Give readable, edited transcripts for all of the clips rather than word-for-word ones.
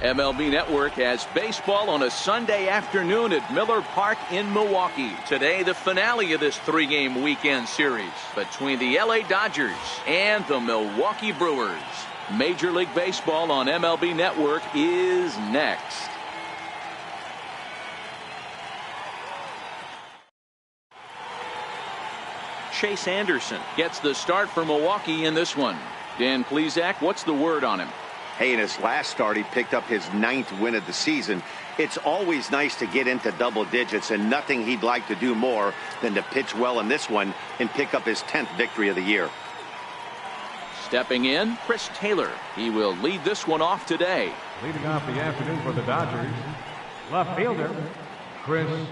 MLB Network has baseball on a Sunday afternoon at Miller Park in Milwaukee. Today, the finale of this three-game weekend series between the LA Dodgers and the Milwaukee Brewers. Major League Baseball on MLB Network is next. Chase Anderson gets the start for Milwaukee in this one. Dan Plesac, what's the word on him? Hey, in his last start, he picked up his 9th win of the season. It's always nice to get into double digits, and nothing he'd like to do more than to pitch well in this one and pick up his 10th victory of the year. Stepping in, Chris Taylor. He will lead this one off today. Leading off the afternoon for the Dodgers, left fielder, Chris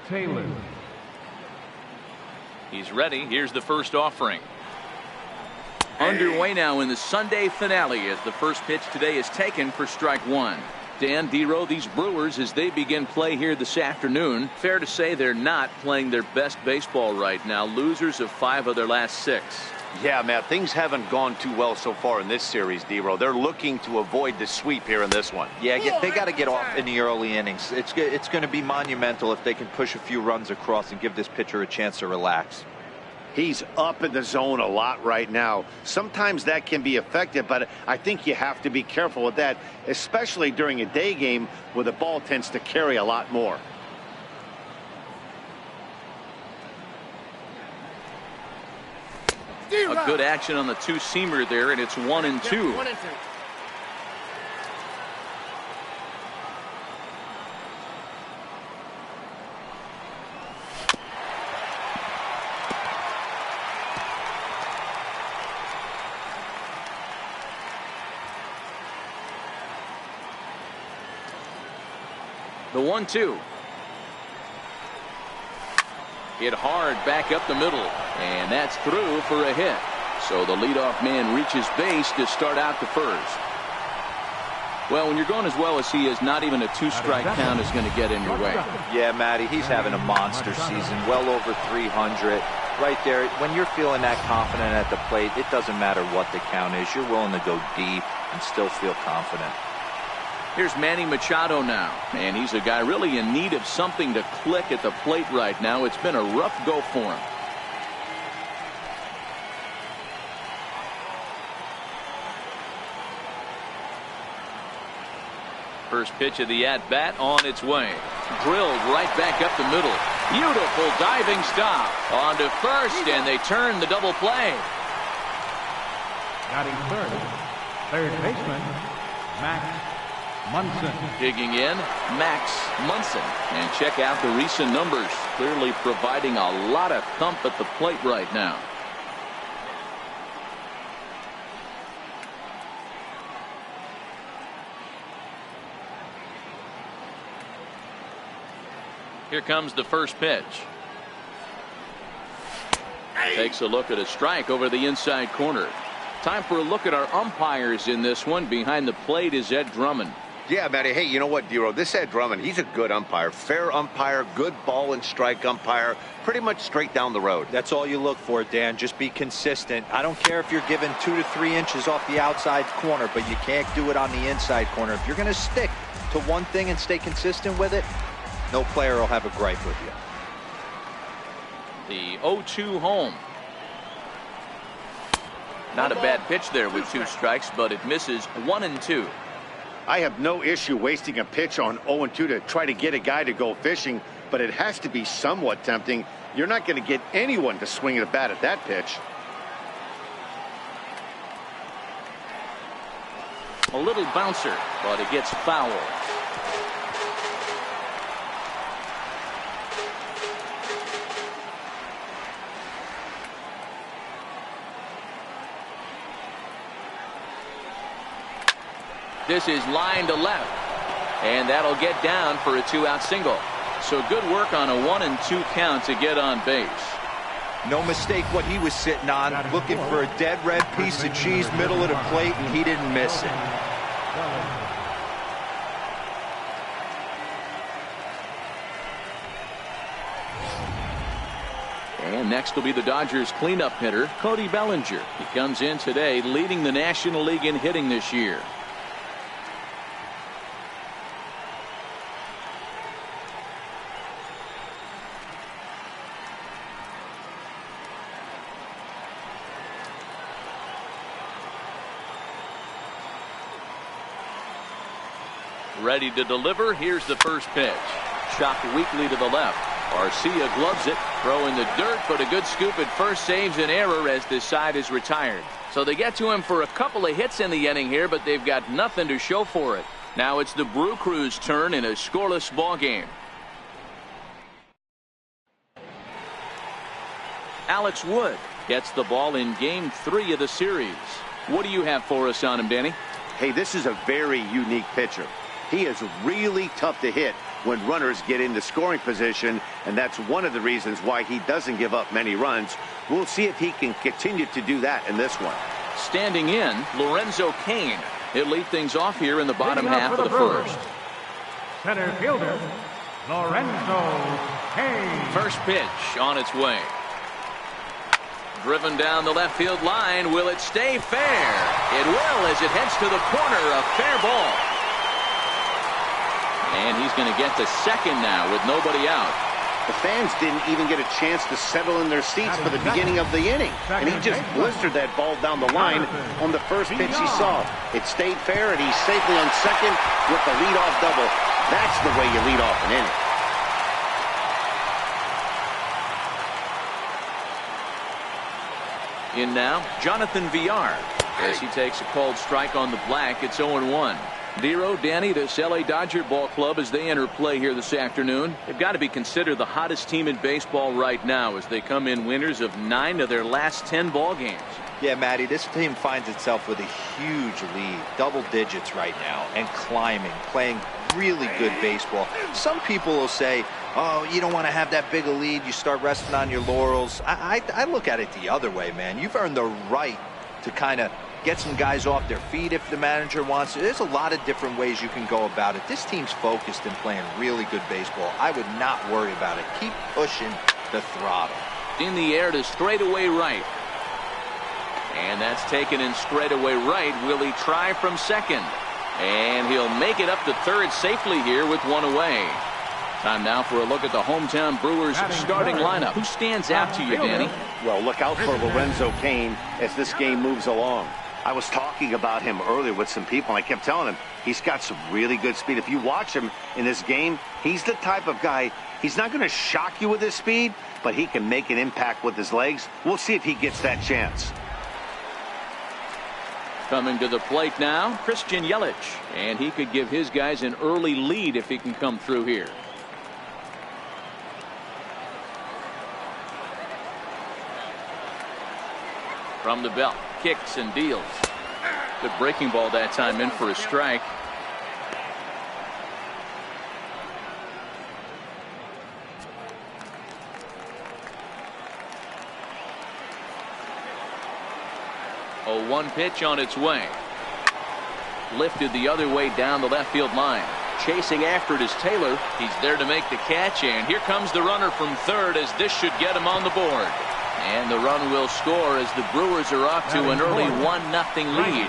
Taylor. He's ready. Here's the first offering. Underway now in the Sunday finale as the first pitch today is taken for strike one. Dan Dero, these Brewers, as they begin play here this afternoon, fair to say they're not playing their best baseball right now. Losers of 5 of their last 6. Yeah, Matt, things haven't gone too well so far in this series, Dero. They're looking to avoid the sweep here in this one. Yeah, they got to get off in the early innings. It's going to be monumental if they can push a few runs across and give this pitcher a chance to relax. He's up in the zone a lot right now. Sometimes that can be effective, but I think you have to be careful with that, especially during a day game where the ball tends to carry a lot more. A good action on the two-seamer there, and it's 1-2. The 1-2. Hit hard back up the middle, and that's through for a hit. So the leadoff man reaches base to start out the first. Well, when you're going as well as he is, not even a 2-strike count is going to get in your way. Yeah, Matty, he's having a monster season, well over 300. Right there, when you're feeling that confident at the plate, it doesn't matter what the count is. You're willing to go deep and still feel confident. Here's Manny Machado now, and he's a guy really in need of something to click at the plate right now. It's been a rough go for him. First pitch of the at-bat on its way. Drilled right back up the middle. Beautiful diving stop. On to first, and they turn the double play. Batting third baseman, Max Munson. Digging in, Max Munson. And check out the recent numbers. Clearly providing a lot of thump at the plate right now. Here comes the first pitch. Takes a look at a strike over the inside corner. Time for a look at our umpires in this one. Behind the plate is Ed Drummond. Yeah, Matty. Hey, you know what, Dero? This Ed Drummond, he's a good umpire. Fair umpire, good ball and strike umpire. Pretty much straight down the road. That's all you look for, Dan. Just be consistent. I don't care if you're given 2 to 3 inches off the outside corner, but you can't do it on the inside corner. If you're going to stick to one thing and stay consistent with it, no player will have a gripe with you. The 0-2 home. Not a bad pitch there with 2 strikes, but it misses 1-2. I have no issue wasting a pitch on 0-2 to try to get a guy to go fishing, but it has to be somewhat tempting. You're not going to get anyone to swing a bat at that pitch. A little bouncer, but it gets fouled. This is line to left, and that'll get down for a 2-out single. So good work on a 1-2 count to get on base. No mistake what he was sitting on, looking for a dead red piece of cheese middle of the plate, and he didn't miss it. And next will be the Dodgers cleanup hitter, Cody Bellinger. He comes in today leading the National League in hitting this year. Ready to deliver. Here's the first pitch. Chopped weakly to the left. Garcia gloves it. Throw in the dirt, but a good scoop at first saves an error as this side is retired. So they get to him for a couple of hits in the inning here, but they've got nothing to show for it. Now it's the Brew Crew's turn in a scoreless ball game. Alex Wood gets the ball in game 3 of the series. What do you have for us on him, Danny? Hey, this is a very unique pitcher. He is really tough to hit when runners get into scoring position, and that's one of the reasons why he doesn't give up many runs. We'll see if he can continue to do that in this one. Standing in, Lorenzo Cain. He'll lead things off here in the bottom half of the first. Center fielder, Lorenzo Cain. First pitch on its way. Driven down the left field line. Will it stay fair? It will as it heads to the corner. A fair ball. And he's going to get to second now with nobody out. The fans didn't even get a chance to settle in their seats for the beginning of the inning. And he just blistered that ball down the line on the first pitch he saw. It stayed fair, and he's safely on second with the leadoff double. That's the way you lead off an inning. In now, Jonathan Villar. As he takes a called strike on the black, it's 0-1. Vero, Danny, this LA Dodger ball club as they enter play here this afternoon. They've got to be considered the hottest team in baseball right now as they come in winners of 9 of their last 10 ball games. Yeah, Matty, this team finds itself with a huge lead, double digits right now, and climbing, playing really good baseball. Some people will say, oh, you don't want to have that big a lead, you start resting on your laurels. I look at it the other way, man. You've earned the right to kind of get some guys off their feet if the manager wants to. There's a lot of different ways you can go about it. This team's focused and playing really good baseball. I would not worry about it. Keep pushing the throttle. In the air to straightaway right. And that's taken in straightaway right. Will he try from second? And he'll make it up to third safely here with one away. Time now for a look at the hometown Brewers starting lineup. Who stands out to you, Danny? Well, look out for Lorenzo Cain as this game moves along. I was talking about him earlier with some people. I kept telling him he's got some really good speed. If you watch him in this game, he's the type of guy, he's not going to shock you with his speed, but he can make an impact with his legs. We'll see if he gets that chance. Coming to the plate now, Christian Yelich. And he could give his guys an early lead if he can come through here. From the belt, kicks and deals. Good breaking ball that time in for a strike. A 1 pitch on its way. Lifted the other way down the left field line. Chasing after it is Taylor. He's there to make the catch, and here comes the runner from third as this should get him on the board. And the run will score as the Brewers are off to an early 1-0 lead.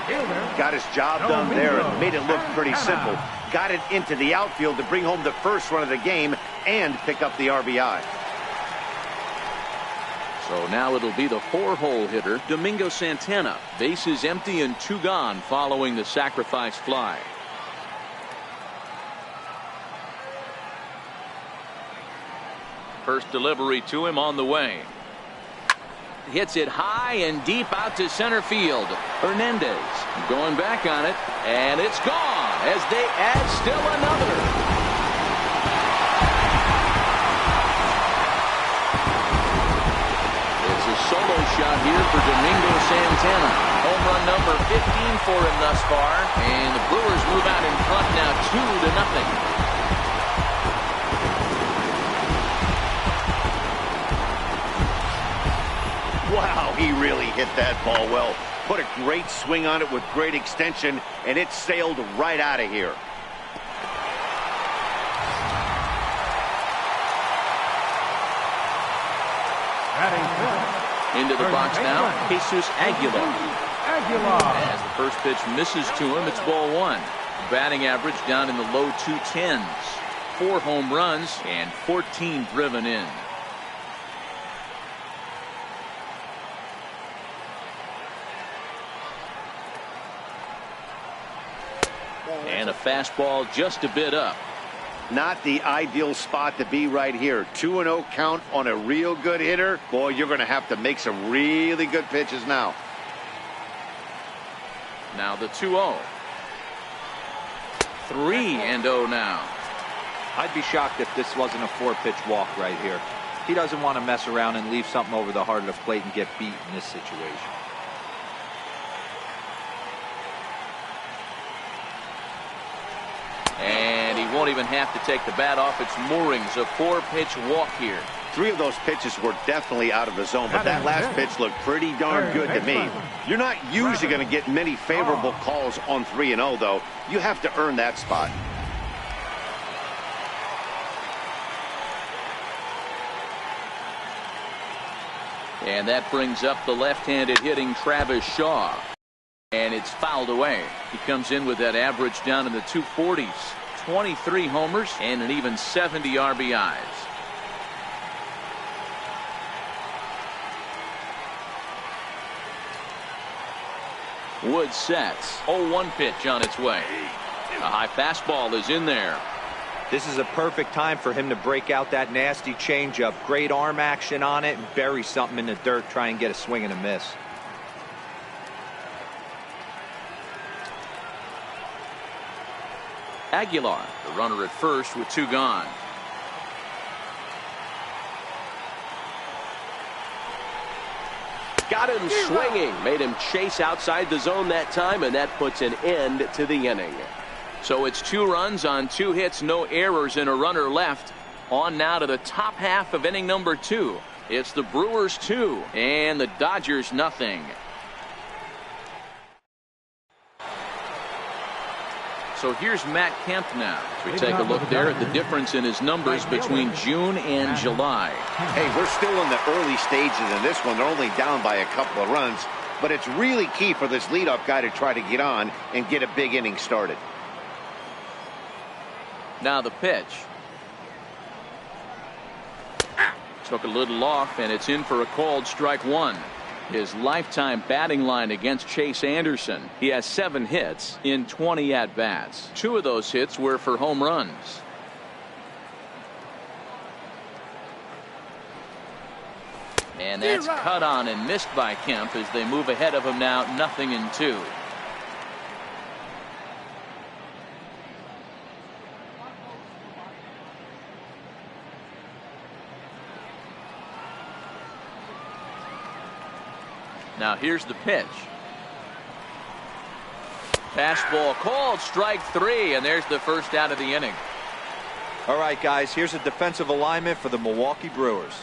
Got his job done there and made it look pretty simple. Got it into the outfield to bring home the first run of the game and pick up the RBI. So now it'll be the 4-hole hitter, Domingo Santana. Bases empty and 2 gone following the sacrifice fly. First delivery to him on the way. Hits it high and deep out to center field. Hernandez going back on it, and it's gone as they add still another. It's a solo shot here for Domingo Santana. Home run number 15 for him thus far, and the Brewers move out in front now 2-0. Wow, he really hit that ball well. Put a great swing on it with great extension, and it sailed right out of here. Into the box now, Jesus Aguilar. As the first pitch misses to him, it's ball 1. Batting average down in the low 210s. 4 home runs and 14 driven in. And a fastball just a bit up. Not the ideal spot to be right here. 2-0 count on a real good hitter. Boy, you're going to have to make some really good pitches now. Now the 2-0. 3-0 now. I'd be shocked if this wasn't a 4-pitch walk right here. He doesn't want to mess around and leave something over the heart of the plate and get beat in this situation. And he won't even have to take the bat off its moorings. A 4-pitch walk here. 3 of those pitches were definitely out of the zone, but that last pitch looked pretty darn good to me. You're not usually going to get many favorable calls on 3-0, though. You have to earn that spot. And that brings up the left-handed hitting Travis Shaw. And it's fouled away. He comes in with that average down in the 240s. 23 homers and an even 70 RBIs. Wood sets. 0-1 pitch on its way. A high fastball is in there. This is a perfect time for him to break out that nasty changeup. Great arm action on it and bury something in the dirt. Try and get a swing and a miss. Aguilar, the runner at first with 2 gone. Got him swinging. Made him chase outside the zone that time, and that puts an end to the inning. So it's 2 runs on 2 hits, no errors, and a runner left. On now to the top half of inning number 2. It's the Brewers 2 and the Dodgers nothing. So here's Matt Kemp now. So we take a look there at the difference in his numbers between June and July. Hey, we're still in the early stages in this one. They're only down by a couple of runs, but it's really key for this leadoff guy to try to get on and get a big inning started. Now the pitch. Took a little off, and it's in for a called strike 1. His lifetime batting line against Chase Anderson. He has 7 hits in 20 at-bats. 2 of those hits were for home runs. And that's cut on and missed by Kemp as they move ahead of him now, 0-2. Now here's the pitch. Fastball called, strike 3, and there's the first out of the inning. All right, guys, here's a defensive alignment for the Milwaukee Brewers.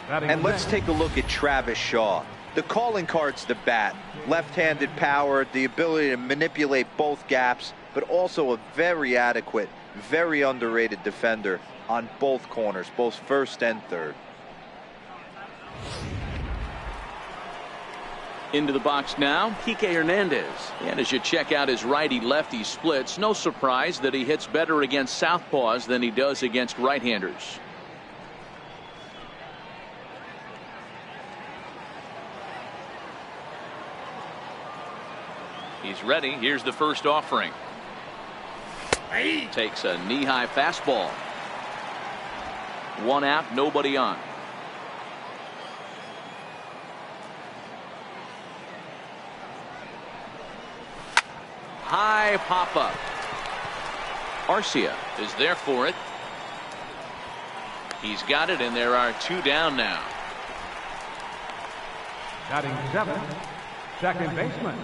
And let's take a look at Travis Shaw. The calling card's the bat. Left-handed power, the ability to manipulate both gaps, but also a very adequate, very underrated defender on both corners, both first and third. Into the box now, Kike Hernandez. And as you check out his righty-lefty splits, no surprise that he hits better against southpaws than he does against right-handers. He's ready. Here's the first offering. Takes a knee-high fastball. 1 out, nobody on. High pop-up. Arcia is there for it. He's got it, and there are 2 down now. Batting 7, second baseman,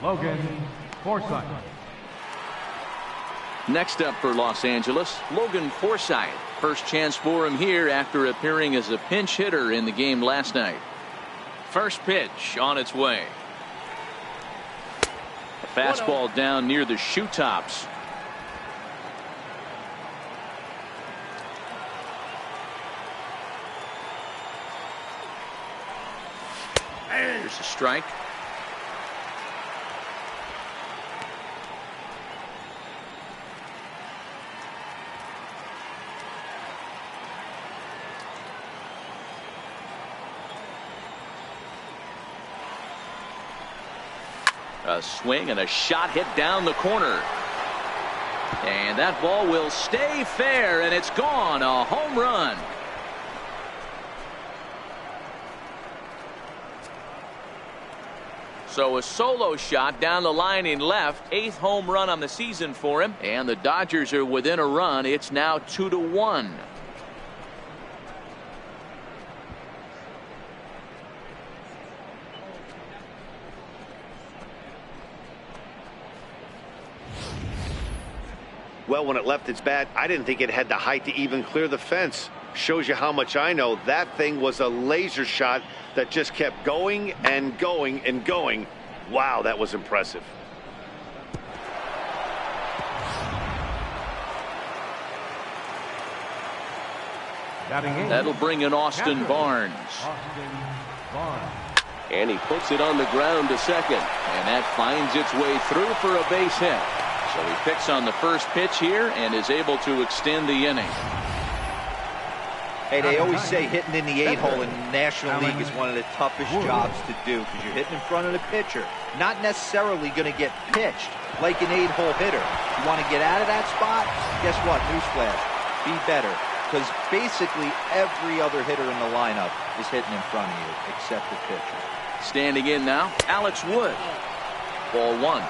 Logan Forsythe. Next up for Los Angeles, Logan Forsythe. First chance for him here after appearing as a pinch hitter in the game last night. First pitch on its way. Fastball down near the shoe tops. There's a strike. A swing and a shot hit down the corner. And that ball will stay fair, and it's gone. A home run. So a solo shot down the line in left. 8th home run on the season for him. And the Dodgers are within a run. It's now 2-1. Well, when it left its bat, I didn't think it had the height to even clear the fence. Shows you how much I know. That thing was a laser shot that just kept going and going and going. Wow, that was impressive. That'll bring in Austin Barnes. And he puts it on the ground to second. And that finds its way through for a base hit. So he picks on the first pitch here and is able to extend the inning. Hey, they always say hitting in the 8-hole in the National League is one of the toughest jobs to do because you're hitting in front of the pitcher. Not necessarily going to get pitched like an 8-hole hitter. You want to get out of that spot? Guess what? Newsflash. Be better. Because basically every other hitter in the lineup is hitting in front of you except the pitcher. Standing in now, Alex Wood. Ball 1.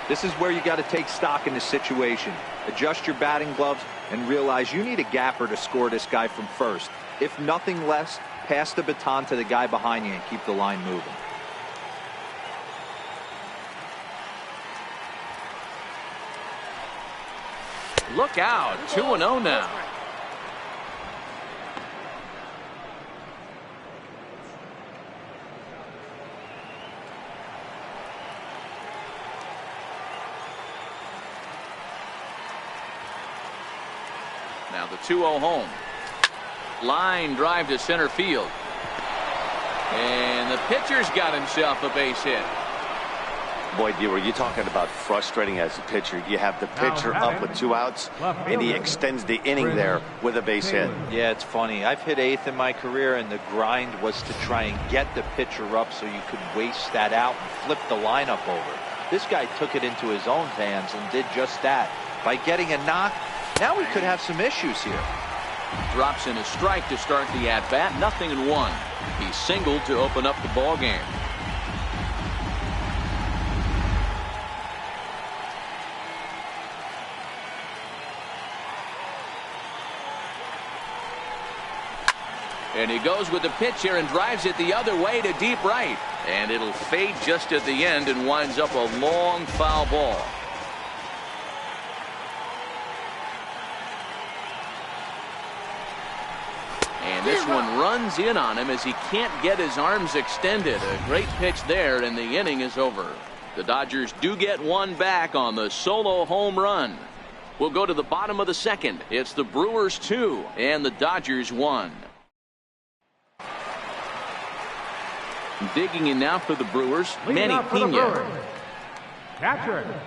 This is where you got to take stock in the situation. Adjust your batting gloves and realize you need a gapper to score this guy from first. If nothing less, pass the baton to the guy behind you and keep the line moving. Look out, 2-0 now. Now the 2-0 home. Line drive to center field. And the pitcher's got himself a base hit. Boy, D, were you talking about frustrating as a pitcher? You have the pitcher up with 2 outs, and he extends the inning there with a base hit. Yeah, it's funny. I've hit 8th in my career, and the grind was to try and get the pitcher up so you could waste that out and flip the lineup over. This guy took it into his own hands and did just that. By getting a knock, now we could have some issues here. Drops in a strike to start the at-bat. 0-1. He singled to open up the ball game. And he goes with the pitch here and drives it the other way to deep right. And it'll fade just at the end and winds up a long foul ball. And this one runs in on him as he can't get his arms extended. A great pitch there, and the inning is over. The Dodgers do get one back on the solo home run. We'll go to the bottom of the second. It's the Brewers 2 and the Dodgers 1. Digging in now for the Brewers, Manny Pena. Catcher,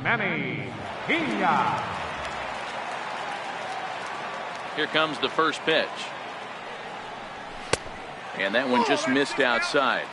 Manny Pena. Here comes the first pitch. And that one just missed outside.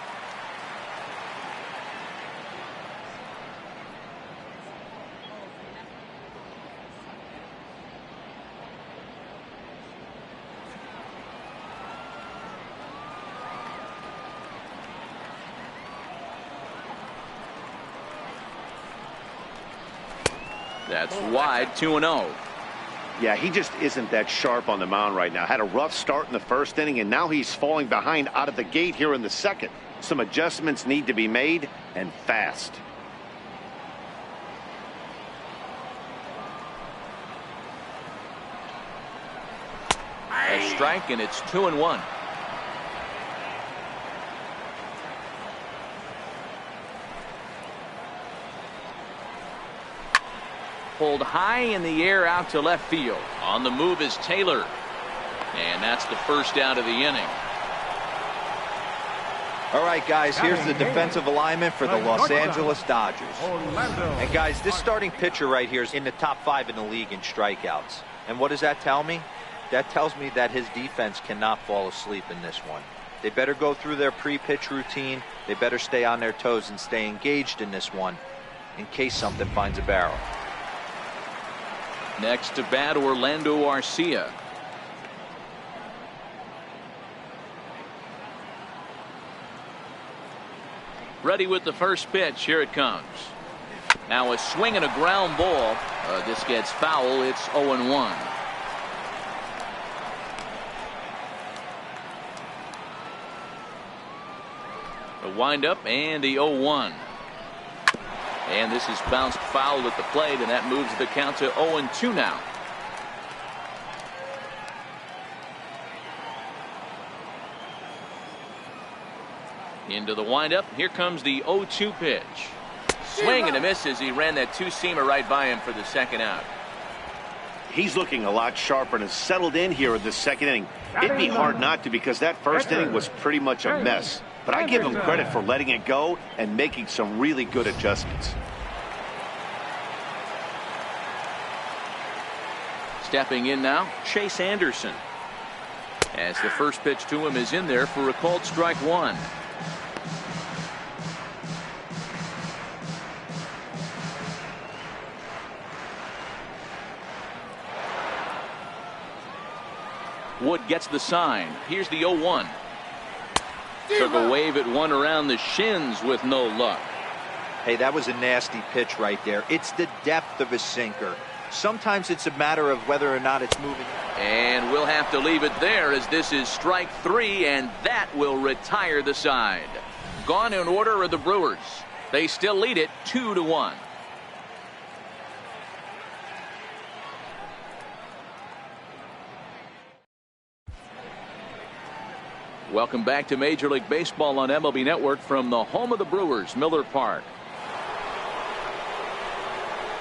That's wide, 2-0. Yeah, he just isn't that sharp on the mound right now. Had a rough start in the first inning, and now he's falling behind out of the gate here in the second. Some adjustments need to be made, and fast. A strike, and it's 2-1. Pulled high in the air out to left field. On the move is Taylor. And that's the first out of the inning. All right, guys, here's the defensive alignment for the Los Angeles Dodgers. And, guys, this starting pitcher right here is in the top 5 in the league in strikeouts. And what does that tell me? That tells me that his defense cannot fall asleep in this one. They better go through their pre-pitch routine. They better stay on their toes and stay engaged in this one in case something finds a barrel. Next to bat, Orlando Arcia. Ready with the first pitch. Here it comes. Now a swing and a ground ball. This gets foul. It's 0-1. The windup and the 0-1. And this is bounced foul at the plate, and that moves the count to 0-2 now. Into the windup. Here comes the 0-2 pitch. Swing and a miss as he ran that two-seamer right by him for the second out. He's looking a lot sharper and has settled in here in the second inning. It'd be hard not to, because that first inning was pretty much a mess. But I give him credit for letting it go and making some really good adjustments. Stepping in now, Chase Anderson. As the first pitch to him is in there for a called strike one. Wood gets the sign. Here's the 0-1. Took a wave at one around the shins with no luck. Hey, that was a nasty pitch right there. It's the depth of a sinker. Sometimes it's a matter of whether or not it's moving. And we'll have to leave it there, as this is strike three, and that will retire the side. Gone in order are the Brewers. They still lead it 2-1. Welcome back to Major League Baseball on MLB Network from the home of the Brewers, Miller Park.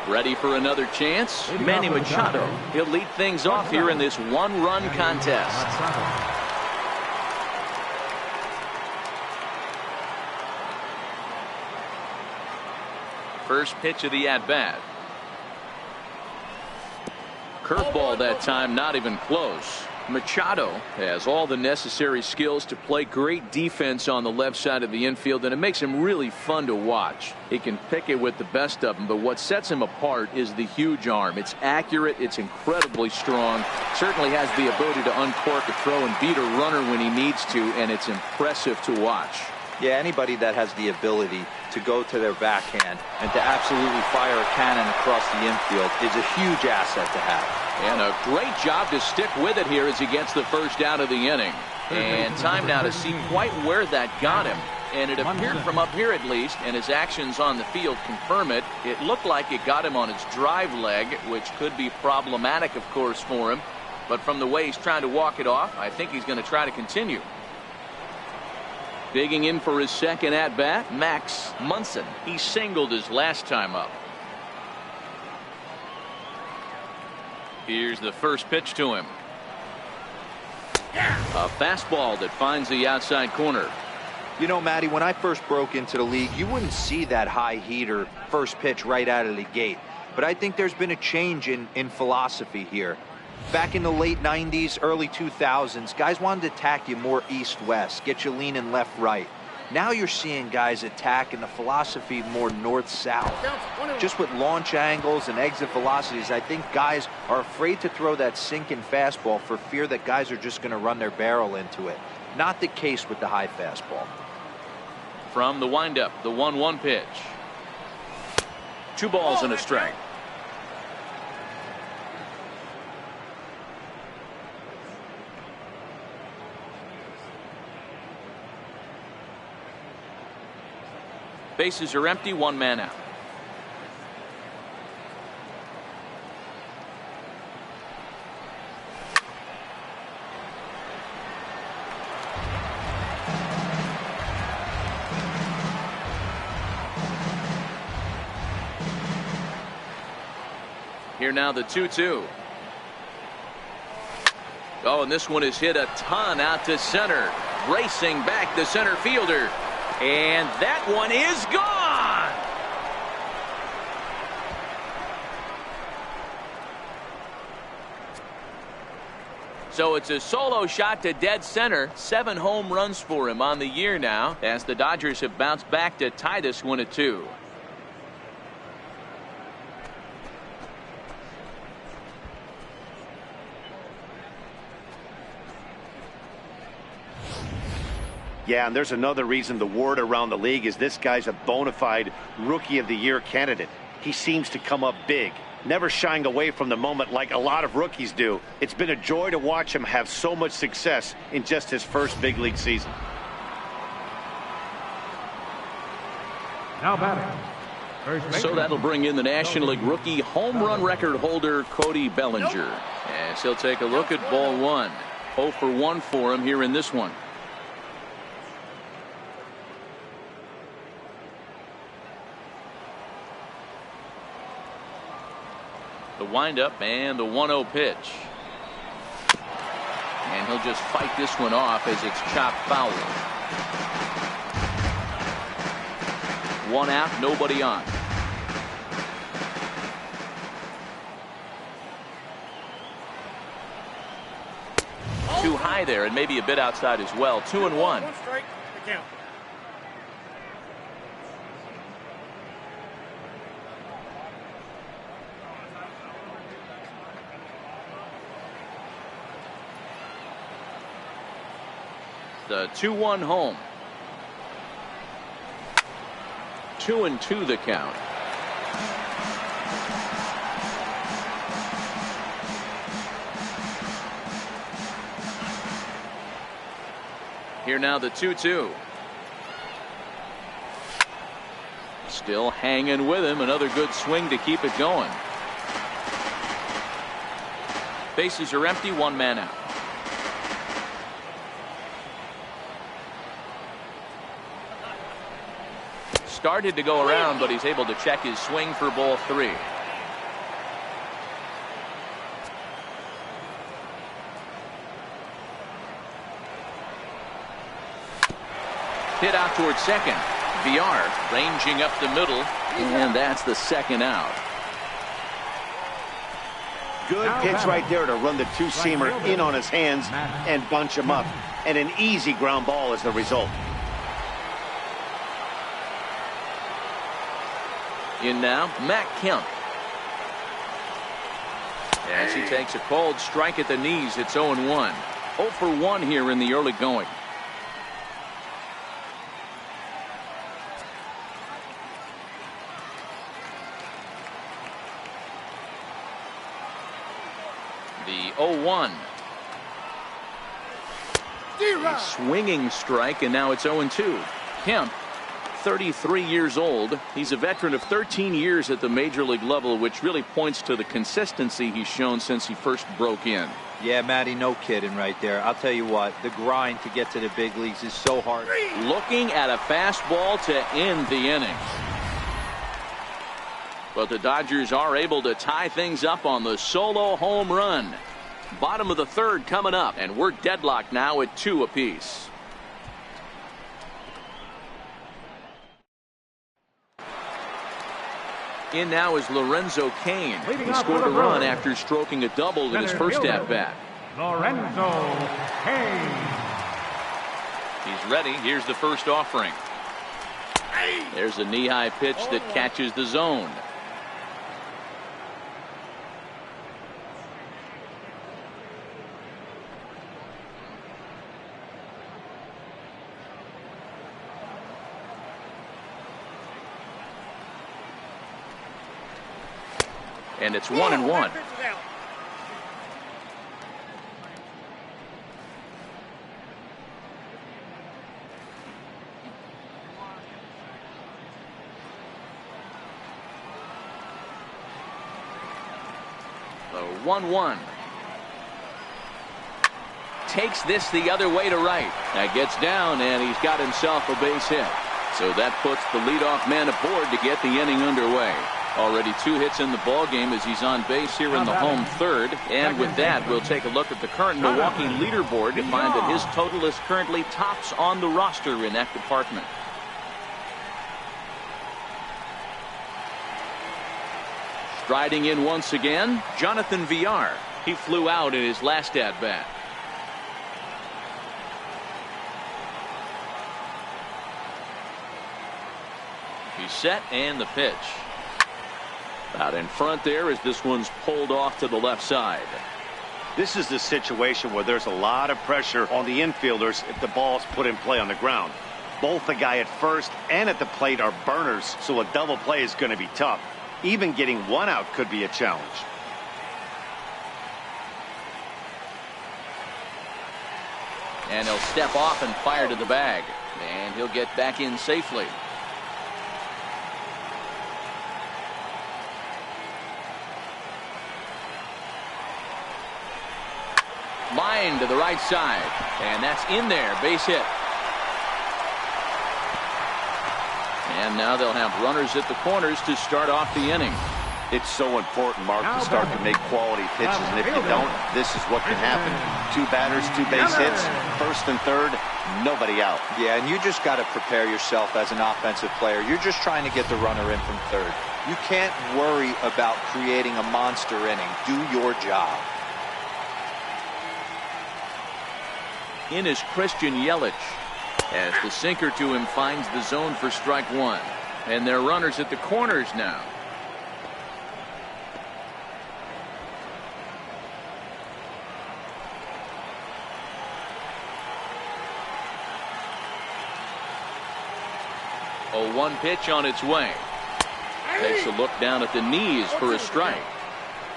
Ready for another chance? Manny Machado. He'll lead things off here in this one-run contest. First pitch of the at-bat. Curveball that time, not even close. Machado has all the necessary skills to play great defense on the left side of the infield, and it makes him really fun to watch. He can pick it with the best of them, but what sets him apart is the huge arm. It's accurate, it's incredibly strong, certainly has the ability to uncork a throw and beat a runner when he needs to, and it's impressive to watch. Yeah, anybody that has the ability to go to their backhand and to absolutely fire a cannon across the infield is a huge asset to have. And a great job to stick with it here as he gets the first out of the inning. And time now to see quite where that got him. And it appeared from up here at least, and his actions on the field confirm it. It looked like it got him on his drive leg, which could be problematic, of course, for him. But from the way he's trying to walk it off, I think he's going to try to continue. Digging in for his second at-bat, Max Munson. He singled his last time up. Here's the first pitch to him. A fastball that finds the outside corner. You know, Matty, when I first broke into the league, you wouldn't see that high heater first pitch right out of the gate. But I think there's been a change in philosophy here. Back in the late 90s, early 2000s, guys wanted to attack you more east-west, get you leaning left-right. Now you're seeing guys attack in the philosophy more north-south. Just with launch angles and exit velocities, I think guys are afraid to throw that sinking fastball for fear that guys are just going to run their barrel into it. Not the case with the high fastball. From the windup, the 1-1 pitch. 2 balls and a strike. Bases are empty, 1 man out. Here now the 2-2. Oh, and this one is hit a ton out to center. Racing back the center fielder. And that one is gone. So it's a solo shot to dead center. 7 home runs for him on the year now, as the Dodgers have bounced back to tie this one at 2. Yeah, and there's another reason the word around the league is this guy's a bona fide Rookie of the Year candidate. He seems to come up big, never shying away from the moment like a lot of rookies do. It's been a joy to watch him have so much success in just his first big league season. Now batting. So that'll bring in the National League rookie home run record holder Cody Bellinger. As he'll take a look at ball one. 0 for 1 for him here in this one. The windup and the 1-0 pitch. And he'll just fight this one off as it's chopped foul. 1 out, nobody on. Too high there and maybe a bit outside as well. 2-1. One strike, the count. The 2-1 home. 2-2 the count. Here now the 2-2. Still hanging with him. Another good swing to keep it going. Bases are empty. 1 man out. Started to go around, but he's able to check his swing for ball 3. Hit out towards second. VR ranging up the middle, and that's the 2nd out. Good pitch right there to run the two-seamer in on his hands and bunch him up. And an easy ground ball as the result. In now, Matt Kemp. As he takes a cold strike at the knees, it's 0-1. 0 for 1 here in the early going. The 0-1. A swinging strike, and now it's 0-2. Kemp, 33 years old. He's a veteran of 13 years at the major league level, which really points to the consistency he's shown since he first broke in. Yeah, Matty, no kidding right there. I'll tell you what, the grind to get to the big leagues is so hard. Looking at a fastball to end the inning. But the Dodgers are able to tie things up on the solo home run. Bottom of the 3rd coming up, and we're deadlocked now at 2 apiece. In now is Lorenzo Cain. He scored a run after stroking a double in his first at-bat. Lorenzo Cain. He's ready. Here's the first offering. There's a knee-high pitch that catches the zone. And it's 1-1. The 1-1. Takes this the other way to right. That gets down, and he's got himself a base hit. So that puts the leadoff man aboard to get the inning underway. Already 2 hits in the ball game as he's on base here in the home 3rd. And with that, we'll take a look at the current Milwaukee leaderboard to find that his total is currently tops on the roster in that department. Striding in once again, Jonathan VR. He flew out in his last at-bat. He's set, and the pitch. Out in front there as this one's pulled off to the left side. This is the situation where there's a lot of pressure on the infielders if the ball's put in play on the ground. Both the guy at first and at the plate are burners, so a double play is going to be tough. Even getting one out could be a challenge. And he'll step off and fire to the bag. And he'll get back in safely. Line to the right side. And that's in there. Base hit. And now they'll have runners at the corners to start off the inning. It's so important, Mark, to start to make quality pitches, and if you don't, this is what can happen. 2 batters, 2 base hits, first and third, nobody out. Yeah, and you just got to prepare yourself as an offensive player. You're just trying to get the runner in from third. You can't worry about creating a monster inning. Do your job. In is Christian Yelich, as the sinker to him finds the zone for strike 1. And they're runners at the corners now. A 1 pitch on its way. Takes a look down at the knees for a strike.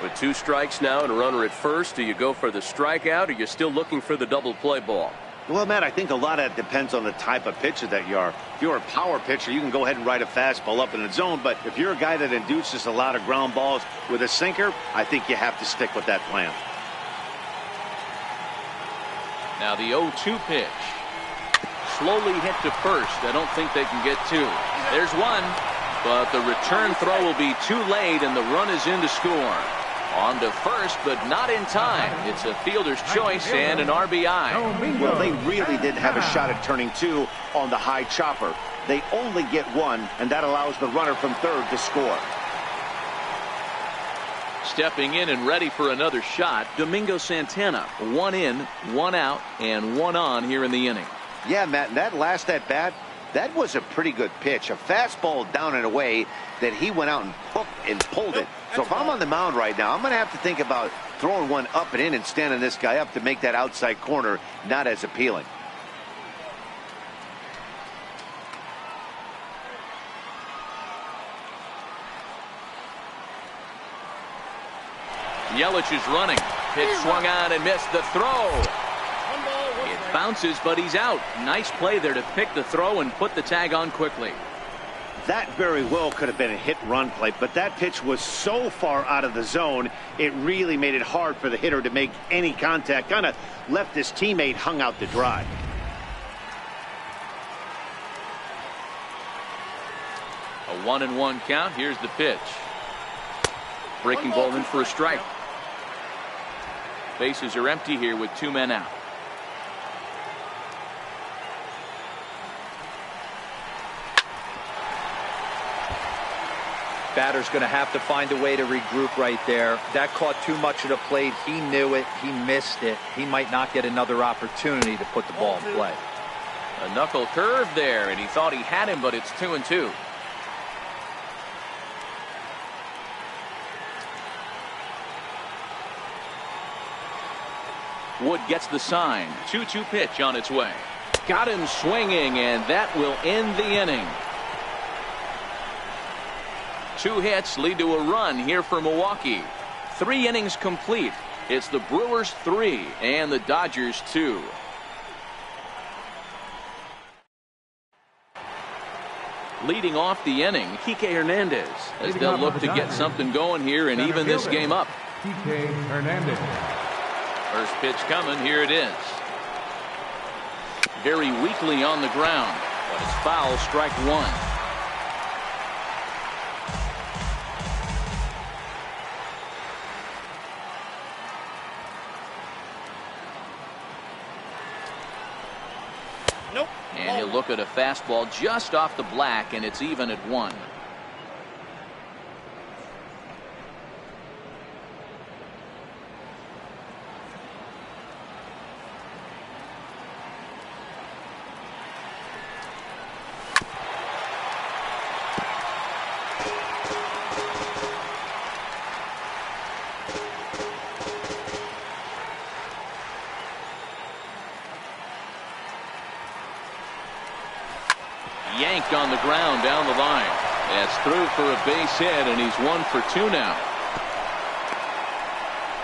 With 2 strikes now and a runner at first, do you go for the strikeout or you're still looking for the double play ball? Well, Matt, I think a lot of it depends on the type of pitcher that you are. If you're a power pitcher, you can go ahead and ride a fastball up in the zone. But if you're a guy that induces a lot of ground balls with a sinker, I think you have to stick with that plan. Now the 0-2 pitch. Slowly hit to first. I don't think they can get 2. There's 1. But the return throw will be too late, and the run is in to score. On to first, but not in time. It's a fielder's choice and an RBI. Well, they really did have a shot at turning 2 on the high chopper. They only get 1, and that allows the runner from third to score. Stepping in and ready for another shot, Domingo Santana. 1 in, 1 out, and 1 on here in the inning. Yeah, Matt, and that last at bat, that was a pretty good pitch. A fastball down and away that he went out and hooked and pulled it. So if I'm on the mound right now, I'm going to have to think about throwing one up and in and standing this guy up to make that outside corner not as appealing. Yelich is running. Pitch swung on and missed the throw. It bounces, but he's out. Nice play there to pick the throw and put the tag on quickly. That very well could have been a hit-run play, but that pitch was so far out of the zone, it really made it hard for the hitter to make any contact. Kind of left his teammate hung out to dry. A 1-1 count. Here's the pitch. Breaking ball in for a strike. Bases are empty here with 2 men out. Batter's going to have to find a way to regroup right there. That caught too much of the plate. He knew it. He missed it. He might not get another opportunity to put the ball in play. A knuckle curve there, and he thought he had him, but it's 2-2. Wood gets the sign. 2-2 pitch on its way. Got him swinging, and that will end the inning. 2 hits lead to a run here for Milwaukee. 3 innings complete. It's the Brewers 3 and the Dodgers 2. Leading off the inning, Kike Hernandez, as they'll look to get something going here and even this game up. Kike Hernandez. First pitch coming. Here it is. Very weakly on the ground, but it's foul. Strike 1. And he'll look at a fastball just off the black, and it's even at 1. yanked on the ground down the line. That's through for a base hit, and he's 1 for 2 now.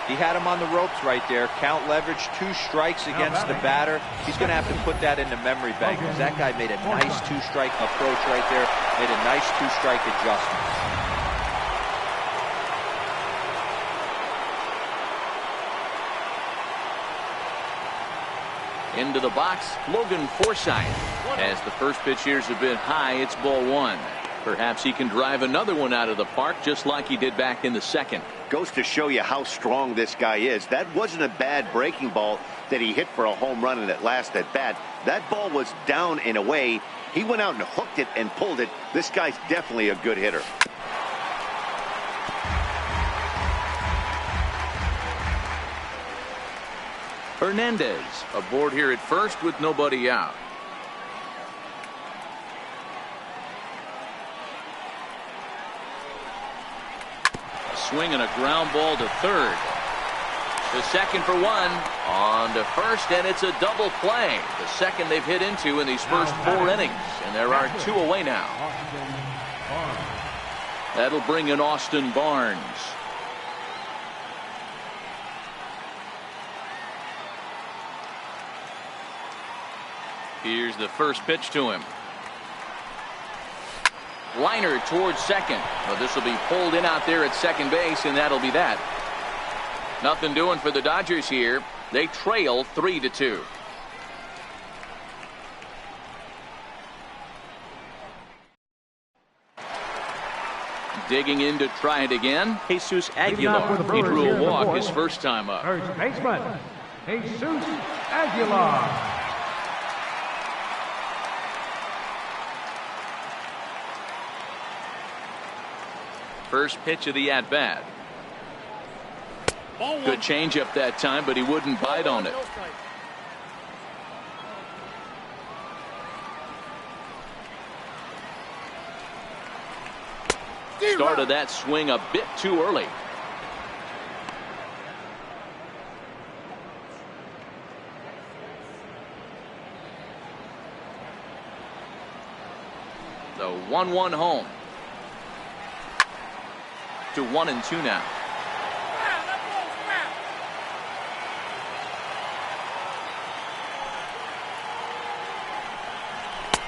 He had him on the ropes right there. Count leverage, 2 strikes against the batter. He's going to have to put that in the memory bank because that guy made a nice 2-strike approach right there. Made a nice 2-strike adjustment. Into the box, Logan Forsythe. As the first pitch here is a bit high, it's ball 1. Perhaps he can drive another one out of the park just like he did back in the second. Goes to show you how strong this guy is. That wasn't a bad breaking ball that he hit for a home run in that last at bat. That ball was down and away. He went out and hooked it and pulled it. This guy's definitely a good hitter. Hernandez aboard here at first with nobody out. A swing and a ground ball to third. The second for 1 on to first, and it's a double play. The second they've hit into in these first 4 innings, and there are 2 away now. That'll bring in Austin Barnes. Here's the first pitch to him. Liner towards second. Well, this will be pulled in out there at second base, and that'll be that. Nothing doing for the Dodgers here. They trail 3-2. Digging in to try it again, Jesus Aguilar. He drew a walk his first time up. First baseman, Jesus Aguilar. First pitch of the at-bat. Good changeup that time, but he wouldn't bite on it. Started that swing a bit too early. The 1-1 home. To 1-2 now.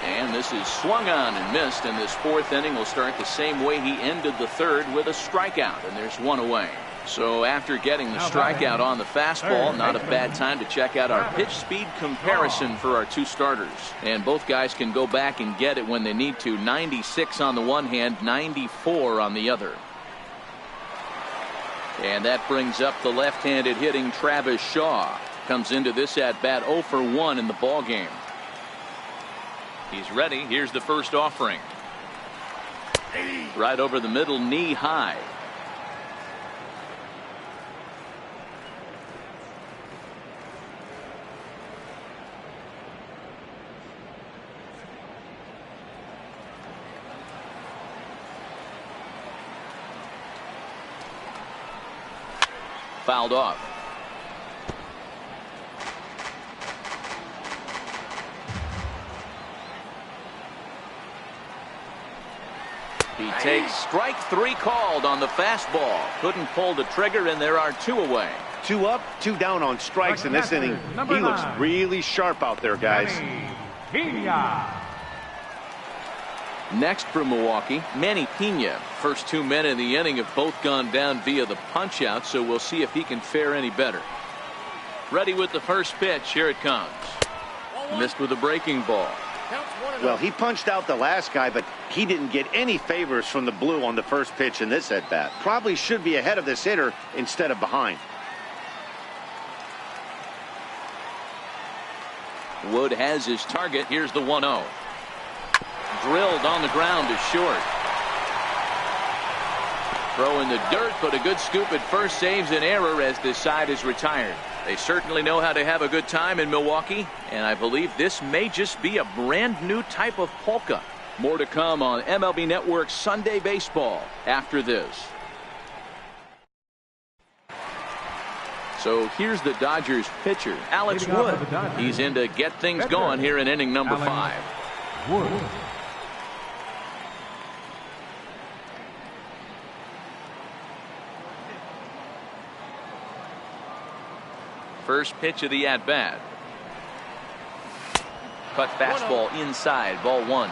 And this is swung on and missed, and this 4th inning will start the same way he ended the 3rd with a strikeout, and there's 1 away. So after getting the strikeout on the fastball, not a bad time to check out our pitch speed comparison for our 2 starters. And both guys can go back and get it when they need to. 96 on the one hand, 94 on the other. And that brings up the left-handed hitting Travis Shaw. Comes into this at-bat 0 for 1 in the ballgame. He's ready. Here's the first offering. Right over the middle, knee high. Fouled off. He takes strike 3 called on the fastball. Couldn't pull the trigger, and there are 2 away. 2 up, 2 down on strikes in this inning. He looks really sharp out there, guys. Next for Milwaukee, Manny Pena. First 2 men in the inning have both gone down via the punch out, so we'll see if he can fare any better. Ready with the first pitch. Here it comes. Missed with a breaking ball. Well, he punched out the last guy, but he didn't get any favors from the blue on the first pitch in this at bat. Probably should be ahead of this hitter instead of behind. Wood has his target. Here's the 1-0. Drilled on the ground to short. Throw in the dirt, but a good scoop at first saves an error as this side is retired. They certainly know how to have a good time in Milwaukee, and I believe this may just be a brand new type of polka. More to come on MLB Network Sunday Baseball after this. So here's the Dodgers pitcher, Alex Wood. He's in to get things going here in inning number 5. Wood. First pitch of the at-bat. Cut fastball inside, ball one.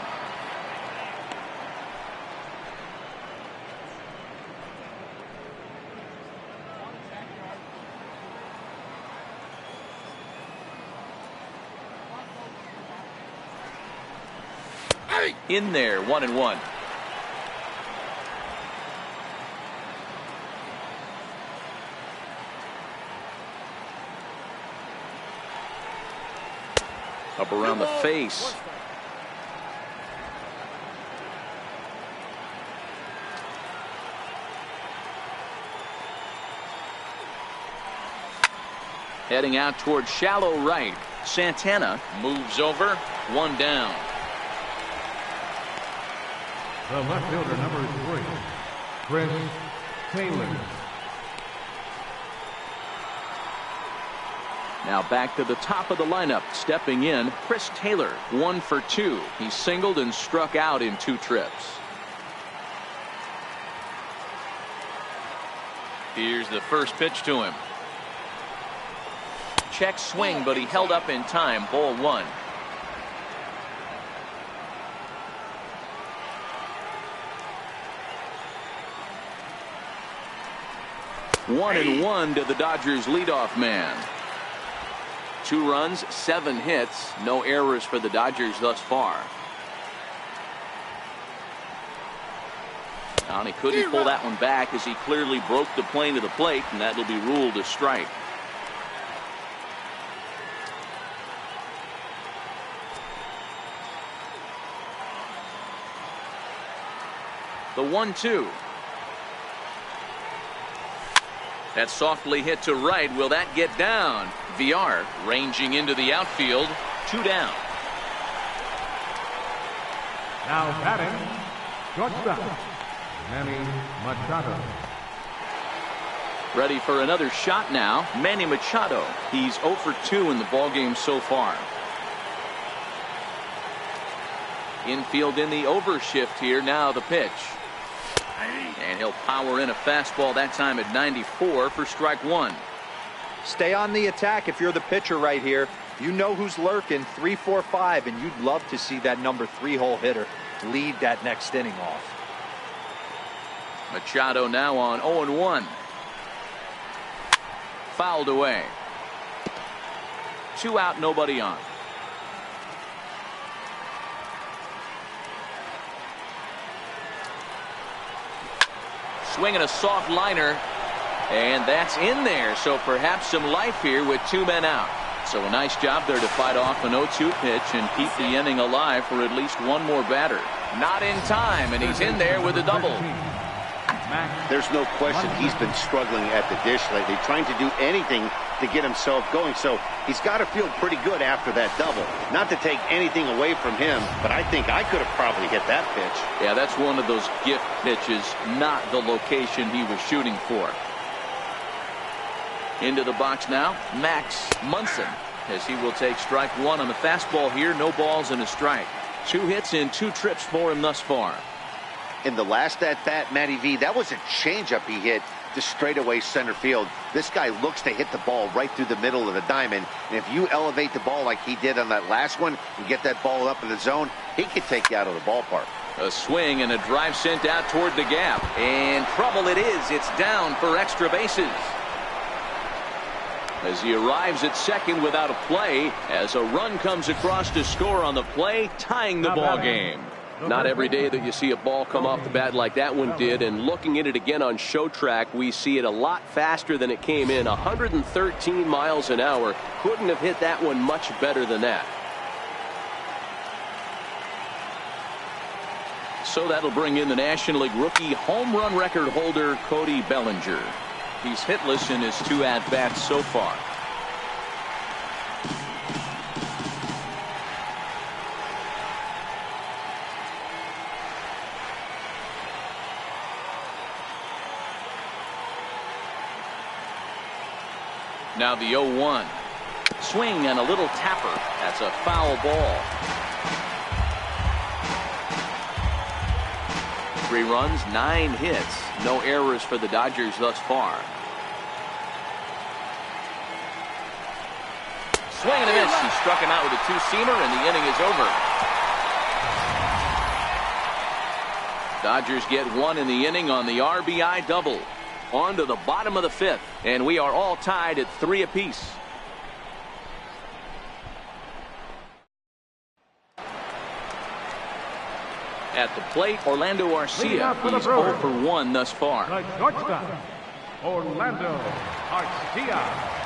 In there, 1-1. Up around the face. Heading out toward shallow right. Santana moves over. One down. The left fielder, number 3, Chris Taylor. Now back to the top of the lineup. Stepping in, Chris Taylor, 1 for 2. He singled and struck out in 2 trips. Here's the first pitch to him. Check swing, but he held up in time. Ball 1. One and 1 to the Dodgers leadoff man. 2 runs, 7 hits, no errors for the Dodgers thus far. And he couldn't pull that one back as he clearly broke the plane to the plate, and that'll be ruled a strike. The 1-2. That's softly hit to right. Will that get down? VR ranging into the outfield. 2 down. Now batting, shortstop, Manny Machado. Ready for another shot now. Manny Machado. He's 0 for 2 in the ballgame so far. Infield in the overshift here. Now the pitch. And he'll power in a fastball that time at 94 for strike 1. Stay on the attack if you're the pitcher right here. You know who's lurking, 3, 4, 5, and you'd love to see that number 3-hole hitter lead that next inning off. Machado now on 0-1. Fouled away. 2 out, nobody on. Swinging a soft liner, and that's in there. So perhaps some life here with 2 men out. So a nice job there to fight off an 0-2 pitch and keep the inning alive for at least one more batter. Not in time, and he's in there with a double. There's no question he's been struggling at the dish lately, trying to do anything to get himself going. So he's got to feel pretty good after that double. Not to take anything away from him, but I think I could have probably hit that pitch. Yeah, that's one of those gift pitches, not the location he was shooting for. Into the box now, Max Munson, as he will take strike 1 on the fastball here. No balls and a strike. 2 hits in 2 trips for him thus far. In the last at-bat, Matty V, that was a changeup he hit to straightaway center field. This guy looks to hit the ball right through the middle of the diamond. And if you elevate the ball like he did on that last one and get that ball up in the zone, he could take you out of the ballpark. A swing and a drive sent out toward the gap. And trouble it is. It's down for extra bases. As he arrives at second without a play, as a run comes across to score on the play, tying the ball game. Not every day that you see a ball come off the bat like that one did, and looking at it again on show track, we see it a lot faster than it came in. 113 miles an hour. Couldn't have hit that one much better than that. So that'll bring in the National League rookie home run record holder Cody Bellinger. He's hitless in his 2 at-bats so far. Now the 0-1. Swing and a little tapper. That's a foul ball. 3 runs, 9 hits. No errors for the Dodgers thus far. swing and a miss. He struck him out with a two-seamer, and the inning is over. Dodgers get one in the inning on the RBI double. On to the bottom of the fifth, and we are all tied at 3 apiece. At the plate, Orlando Arcia. He's 0 for 1 thus far. The shortstop, Orlando Arcia.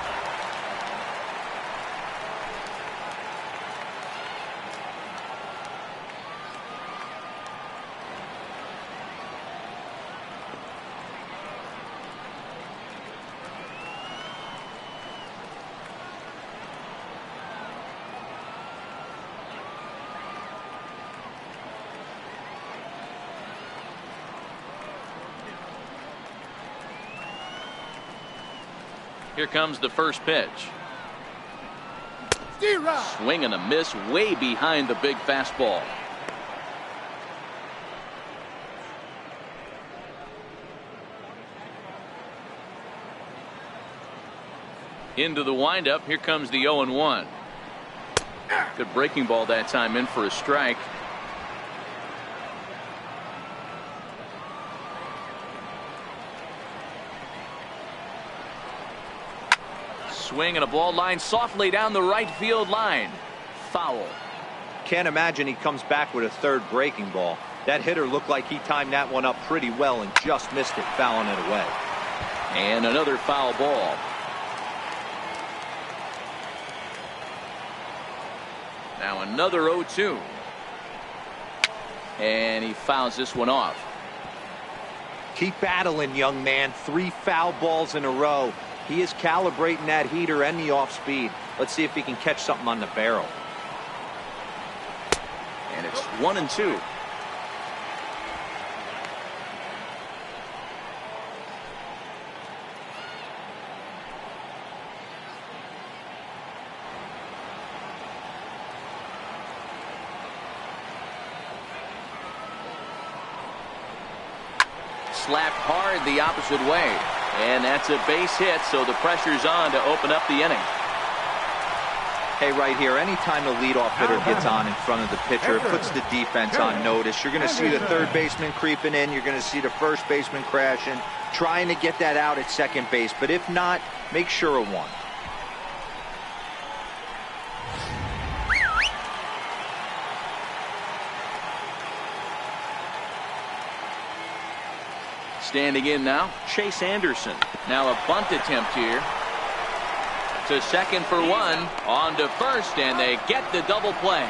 Here comes the first pitch. Swing and a miss way behind the big fastball. Into the windup. Here comes the 0-1. Good breaking ball that time, in for a strike. Swing and a ball line softly down the right field line. Foul. Can't imagine he comes back with a third breaking ball. That hitter looked like he timed that one up pretty well and just missed it, fouling it away. And another foul ball. Now another 0-2. And he fouls this one off. Keep battling, young man. 3 foul balls in a row. He is calibrating that heater and the off speed. Let's see if he can catch something on the barrel. And it's 1-2. Slapped hard the opposite way. And that's a base hit, so the pressure's on to open up the inning. Hey, right here, anytime the leadoff hitter gets on in front of the pitcher, it puts the defense on notice. You're going to see the third baseman creeping in. You're going to see the first baseman crashing, trying to get that out at second base. But if not, make sure of one. Standing in now, Chase Anderson. Now a bunt attempt here. To second for 1. On to first, and they get the double play.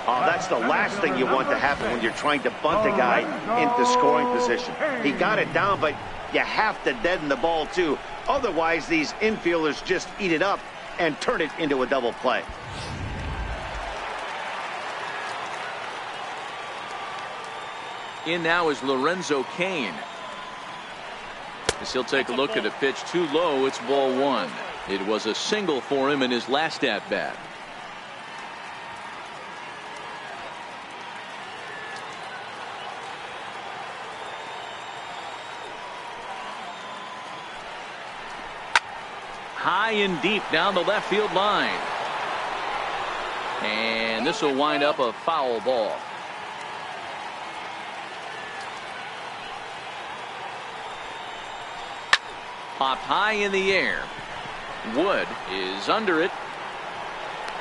Oh, that's the last thing you want to happen when you're trying to bunt a guy into scoring position. He got it down, but you have to deaden the ball too. Otherwise, these infielders just eat it up and turn it into a double play. In now is Lorenzo Cain. As he'll take a look at a pitch too low, it's ball 1. It was a single for him in his last at bat. High and deep down the left field line. And this will wind up a foul ball. Popped high in the air. Wood is under it.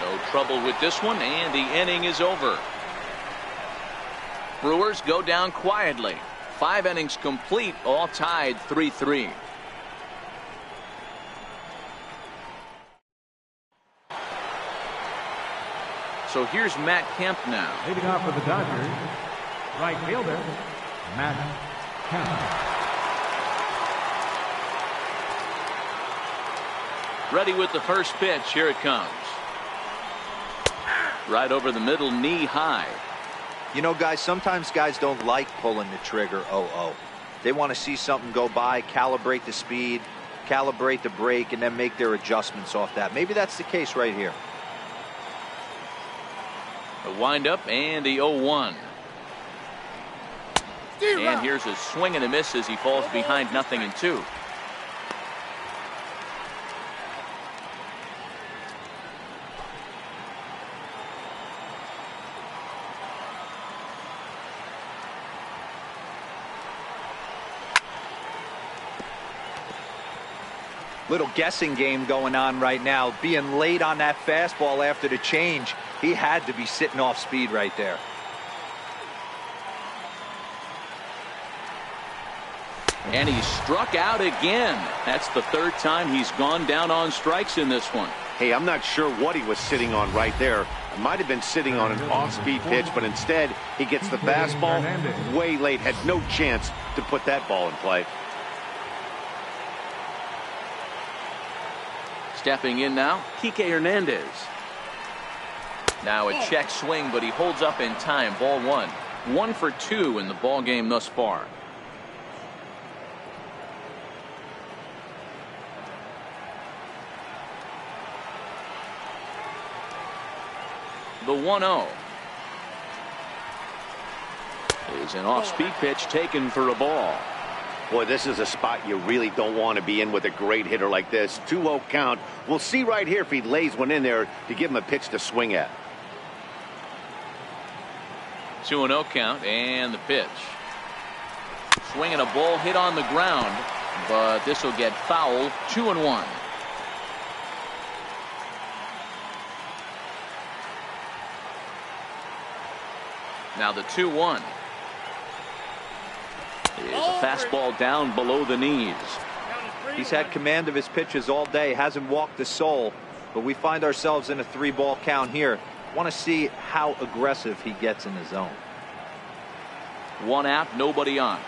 No trouble with this one, and the inning is over. Brewers go down quietly. 5 innings complete, all tied 3-3. So here's Matt Kemp now. Leading off for the Dodgers, right fielder, Matt Kemp. Ready with the first pitch. Here it comes. Right over the middle, knee high. You know, guys, sometimes guys don't like pulling the trigger 0-0. They want to see something go by, calibrate the speed, calibrate the break, and then make their adjustments off that. Maybe that's the case right here. A windup and the 0-1. And here's a swing and a miss as he falls behind 0-2. Little guessing game going on right now. Being late on that fastball after the change, he had to be sitting off speed right there. And he struck out again. That's the third time he's gone down on strikes in this one. Hey, I'm not sure what he was sitting on right there. It might have been sitting on an off-speed pitch, but instead he gets the fastball way late. Had no chance to put that ball in play. Stepping in now, Kike Hernandez. Now a check swing, but he holds up in time. Ball one. 1 for 2 in the ball game thus far. The 1-0 is an off-speed pitch taken for a ball. Boy, this is a spot you really don't want to be in with a great hitter like this. 2-0 count. We'll see right here if he lays one in there to give him a pitch to swing at. 2-0 count and the pitch. Swinging a ball hit on the ground, but this will get foul. 2-1. Now the 2-1 is a fastball down below the knees. He's had command of his pitches all day, hasn't walked a soul, but we find ourselves in a 3-ball count here. Want to see how aggressive he gets in the zone. 1 out, nobody on.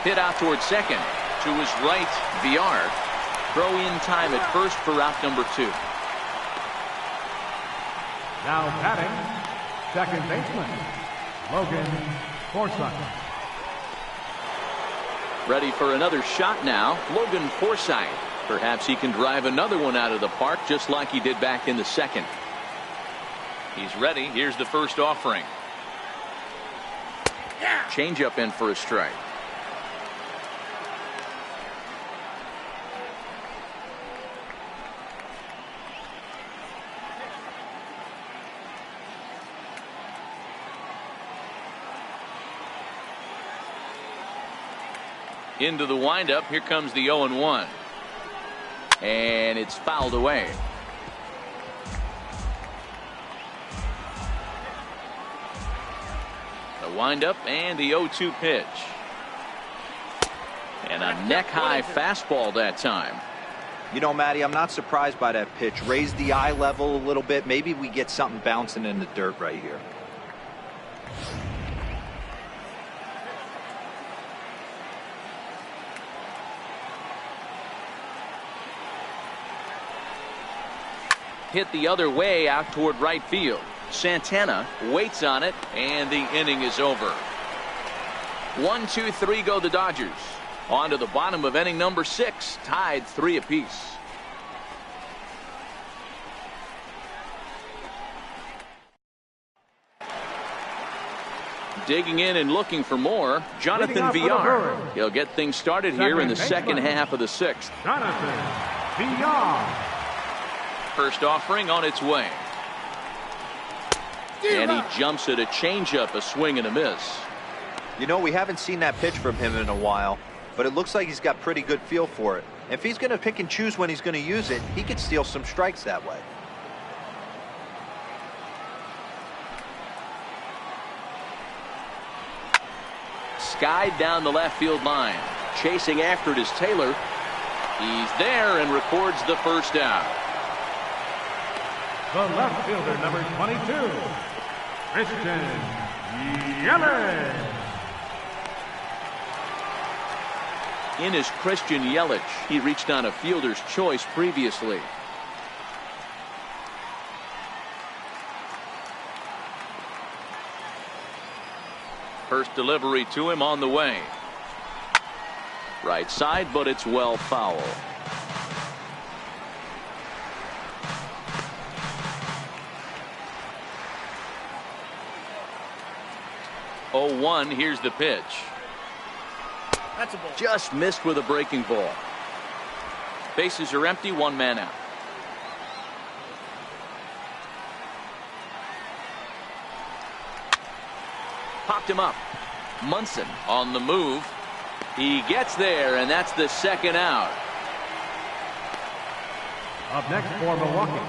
Hit out towards second. To his right, VR. Throw in time at first for out number 2. Now batting, second baseman, Logan Forsythe. Ready for another shot now, Logan Forsythe. Perhaps he can drive another one out of the park just like he did back in the second. He's ready. Here's the first offering. Changeup in for a strike. Into the windup. Here comes the 0-1. And it's fouled away. The windup and the 0-2 pitch. And a neck-high fastball that time. You know, Matty, I'm not surprised by that pitch. Raise the eye level a little bit. Maybe we get something bouncing in the dirt right here. Hit the other way out toward right field. Santana waits on it, and the inning is over. 1, 2, 3 go the Dodgers. On to the bottom of inning number 6, tied 3 apiece. Digging in and looking for more, Jonathan VR. He'll get things started here in the second half of the 6th. Jonathan VR. First offering on its way. And he jumps at a changeup, a swing and a miss. You know, we haven't seen that pitch from him in a while, but it looks like he's got pretty good feel for it. If he's going to pick and choose when he's going to use it, he could steal some strikes that way. Skied down the left field line. Chasing after it is Taylor. He's there and records the first out. The left fielder, number 22, Christian Yelich. In is Christian Yelich. He reached on a fielder's choice previously. First delivery to him on the way. Right side, but it's well foul. Oh, 1. Here's the pitch. That's a ball. Just missed with a breaking ball. Bases are empty, one man out. Popped him up. Munson on the move. He gets there, and that's the second out. Up next for Milwaukee,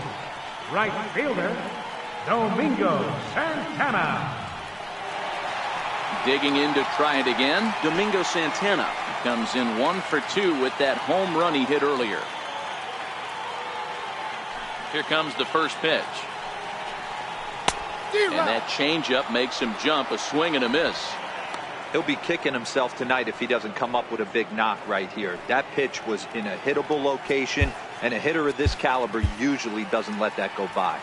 right fielder, Domingo Santana. Digging in to try it again, Domingo Santana comes in 1 for 2 with that home run he hit earlier. Here comes the first pitch. And that changeup makes him jump, a swing and a miss. He'll be kicking himself tonight if he doesn't come up with a big knock right here. That pitch was in a hittable location, and a hitter of this caliber usually doesn't let that go by.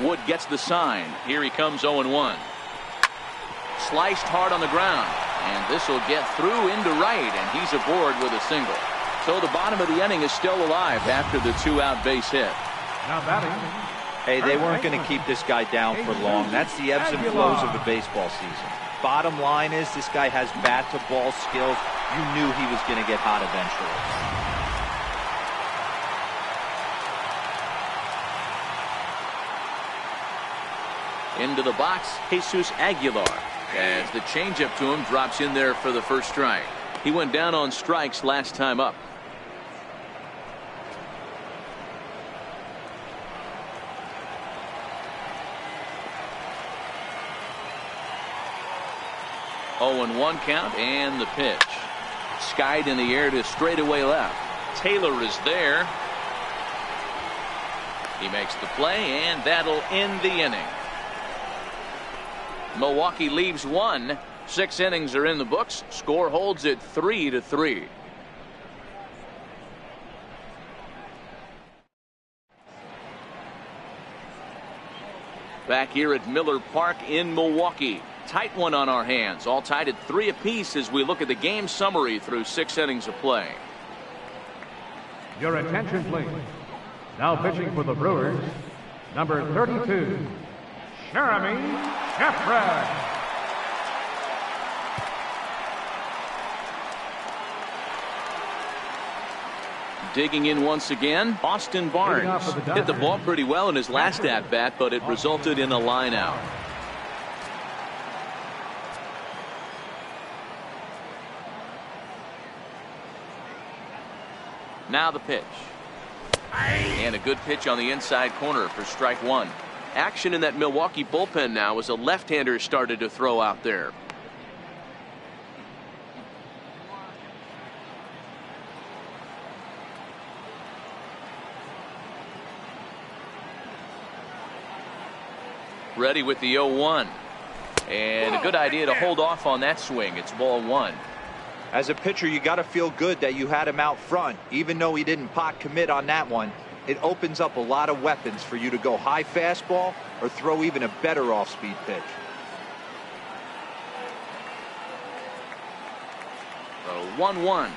Wood gets the sign. Here he comes 0-1. Sliced hard on the ground, and this will get through into right, and he's aboard with a single. So the bottom of the inning is still alive after the 2-out base hit. Now batting. Hey, they weren't going to keep this guy down for long. That's the ebbs and flows of a baseball season. Bottom line is this guy has bat-to-ball skills. You knew he was going to get hot eventually. Into the box, Jesus Aguilar. As the changeup to him drops in there for the first strike. He went down on strikes last time up. Oh, and 1 count, and the pitch. Skied in the air to straightaway left. Taylor is there. He makes the play, and that'll end the inning. Milwaukee leaves 1. 6 innings are in the books. Score holds at 3-3. Back here at Miller Park in Milwaukee. Tight one on our hands. All tied at 3 apiece as we look at the game summary through 6 innings of play. Your attention, please. Now pitching for the Brewers, number 32, Jeremy Jeffress. Digging in once again, Austin Barnes hit the ball pretty well in his last at-bat, but it resulted in a line out. Now the pitch. And a good pitch on the inside corner for strike 1. Action in that Milwaukee bullpen now as a left-hander started to throw out there. Ready with the 0-1. And a good idea to hold off on that swing. It's ball 1. As a pitcher, you got to feel good that you had him out front. Even though he didn't pot commit on that one, it opens up a lot of weapons for you to go high fastball or throw even a better off-speed pitch. 1-1.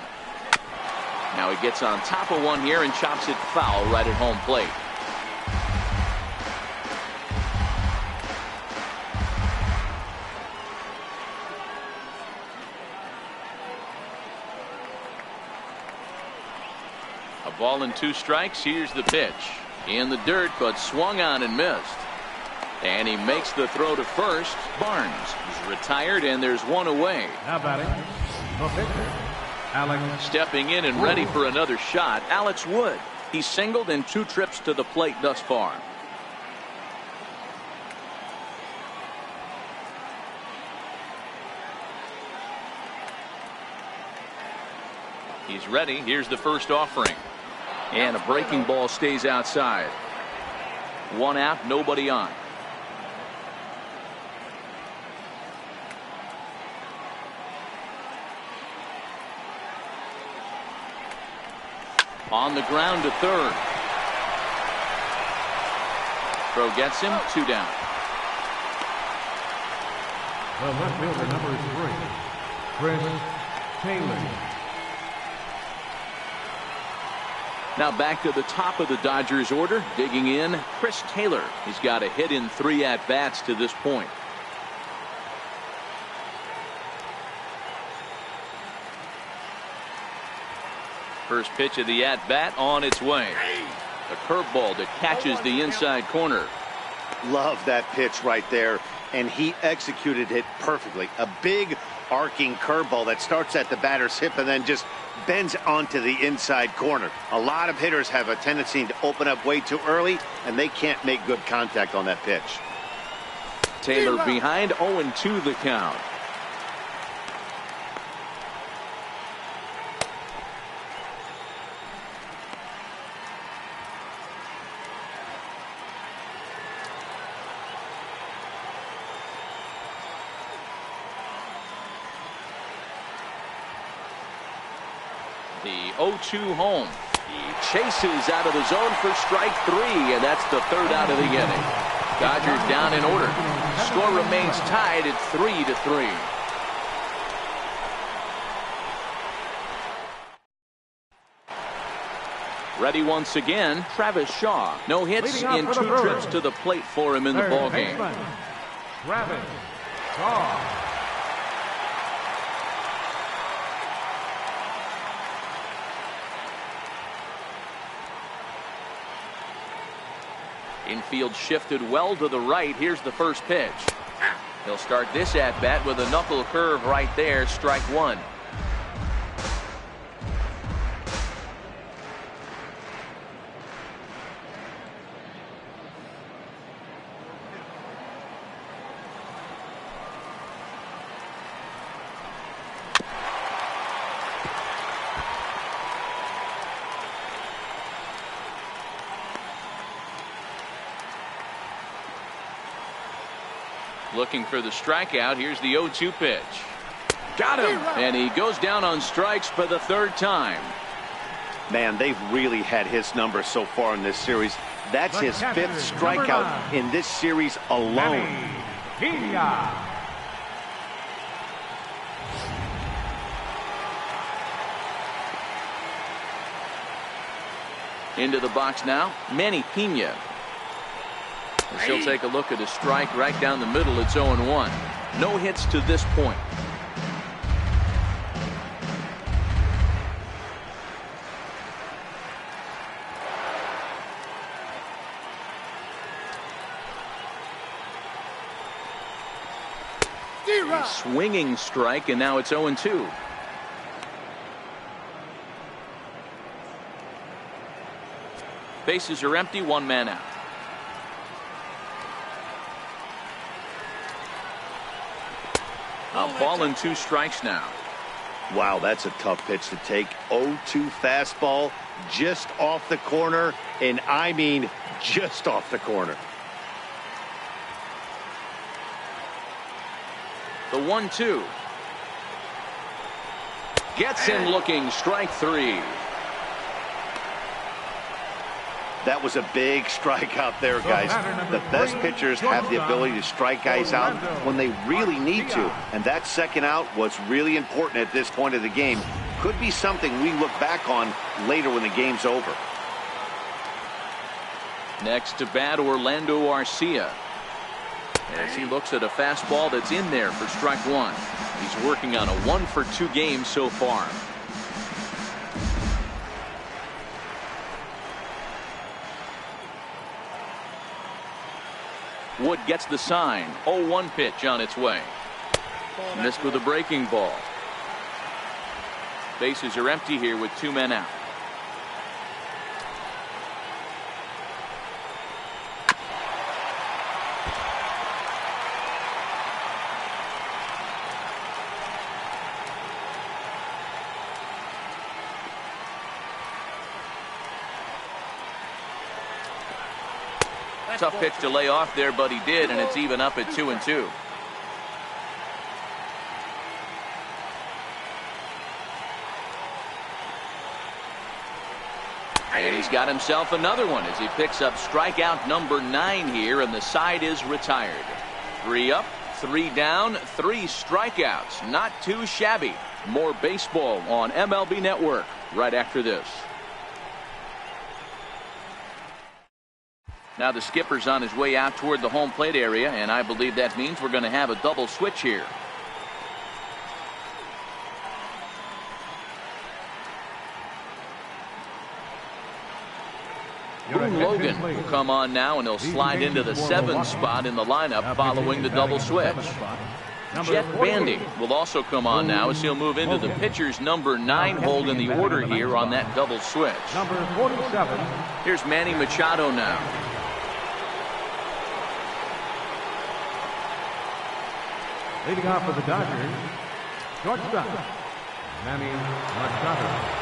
Now he gets on top of one here and chops it foul right at home plate. A ball and 2 strikes. Here's the pitch. In the dirt, but swung on and missed. And he makes the throw to first. Barnes is retired, and there's 1 away. Now batting, the pitcher, Alex. Stepping in and ready for another shot, Alex Wood. He's singled in 2 trips to the plate thus far. He's ready. Here's the first offering. And a breaking ball stays outside. 1 out, nobody on. On the ground to third. Throw gets him, 2 down. The left fielder, number 3, Chris Taylor. Now back to the top of the Dodgers order. Digging in, Chris Taylor. He's got a hit in 3 at-bats to this point. First pitch of the at-bat on its way. A curveball that catches the inside corner. Love that pitch right there, and he executed it perfectly. A big arcing curveball that starts at the batter's hip and then just bends onto the inside corner. A lot of hitters have a tendency to open up way too early, and they can't make good contact on that pitch. Taylor behind, 0-2 the count. The 0-2 home. He chases out of the zone for strike 3, and that's the third out of the inning. Dodgers down in order. Score remains tied at 3-3. Ready once again, Travis Shaw. No hits in 2 trips to the plate for him in the ballgame. Travis Shaw. Infield shifted well to the right. Here's the first pitch. He'll start this at bat with a knuckle curve right there. Strike 1. Looking for the strikeout. Here's the 0-2 pitch. Got him. And he goes down on strikes for the third time. Man, they've really had his number so far in this series. That's his 5th strikeout in this series alone. Into the box now, Manny Pena. As he'll take a look at a strike right down the middle. It's 0-1. No hits to this point. A swinging strike, and now it's 0-2. Bases are empty, 1 man out. A ball and 2 strikes now. Wow, that's a tough pitch to take. 0-2 fastball just off the corner, and I mean just off the corner. The 1-2. Gets him looking. Strike 3. That was a big strikeout there, guys. The best pitchers have the ability to strike guys out when they really need to. And that second out was really important at this point of the game. Could be something we look back on later when the game's over. Next to bat, Orlando Arcia. As he looks at a fastball that's in there for strike 1. He's working on a 1-for-2 game so far. Wood gets the sign. 0-1 pitch on its way. Missed with a breaking ball. Bases are empty here with 2 men out. Tough pitch to lay off there, but he did, and it's even up at 2-2. And he's got himself another one as he picks up strikeout number 9 here, and the side is retired. 3 up, 3 down, 3 strikeouts. Not too shabby. More baseball on MLB Network right after this. Now the skipper's on his way out toward the home plate area, and I believe that means we're going to have a double switch here. Boone Logan will come on now, and he'll slide into the 7 spot in the lineup following the double switch. Jeff Bandy will also come on now as he'll move into the pitcher's number 9 hold in the order here on that double switch. Number 47. Here's Manny Machado now. Leading off for the Dodgers, shortstop, Manny Machado.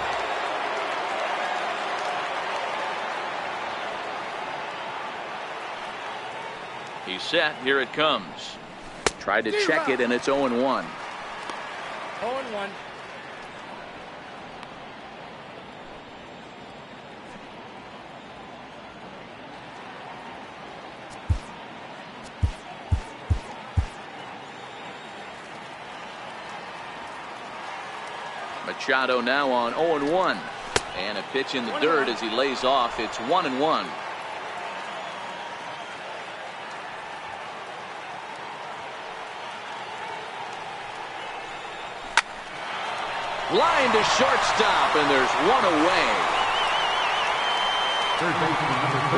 He's set. Here it comes. Tried to check it, and it's 0-1. 0-1. Machado now on 0-1. And a pitch in the dirt as he lays off. It's 1-1. Line to shortstop, and there's one away.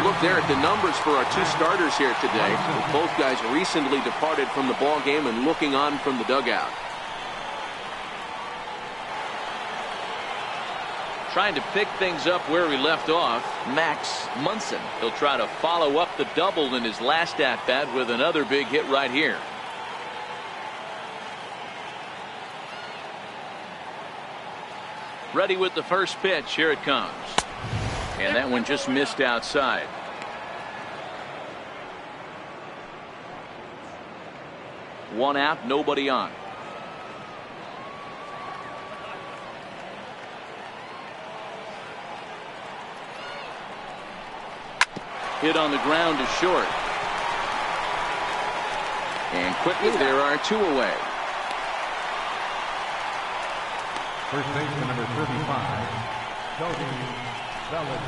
Look there at the numbers for our 2 starters here today. Both guys recently departed from the ball game and looking on from the dugout. Trying to pick things up where we left off, Max Munson. He'll try to follow up the double in his last at-bat with another big hit right here. Ready with the first pitch. Here it comes. And that one just missed outside. One out, nobody on. Hit on the ground to short. And quickly there are 2 away. First baseman number 35, Cody Bellinger.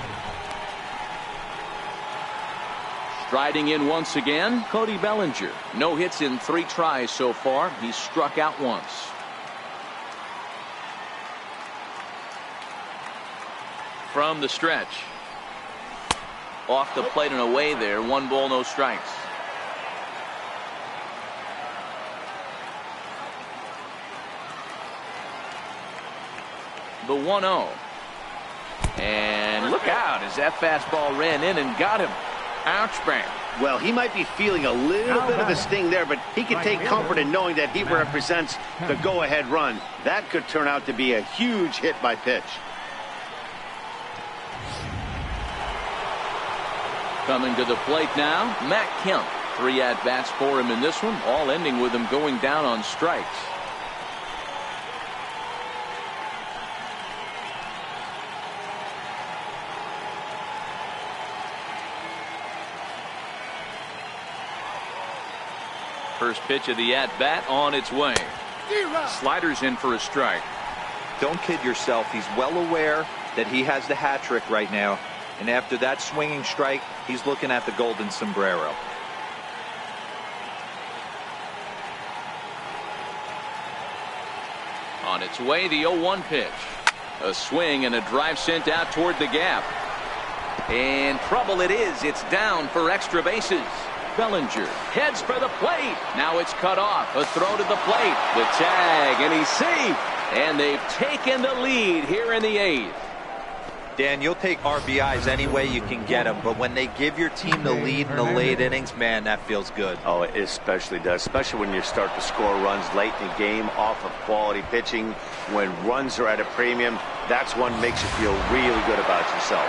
Striding in once again, Cody Bellinger. No hits in 3 tries so far. He's struck out once. From the stretch. Off the plate and away there. 1 ball, no strikes. The 1-0. And look out as that fastball ran in and got him. Ouch, bang. Well, he might be feeling a little bit of a sting there, but he can take comfort in knowing that he represents the go-ahead run. That could turn out to be a huge hit by pitch. Coming to the plate now, Matt Kemp. 3 at-bats for him in this one, all ending with him going down on strikes. First pitch of the at-bat on its way. Sliders in for a strike. Don't kid yourself. He's well aware that he has the hat trick right now. And after that swinging strike, he's looking at the golden sombrero. On its way, the 0-1 pitch. A swing and a drive sent out toward the gap. And trouble it is. It's down for extra bases. Bellinger heads for the plate. Now it's cut off. A throw to the plate. The tag, and he's safe. And they've taken the lead here in the 8th. Dan, you'll take RBIs any way you can get them, but when they give your team the lead in the late innings, man, that feels good. Oh, it especially does, especially when you start to score runs late in the game off of quality pitching. When runs are at a premium, that's what makes you feel really good about yourself.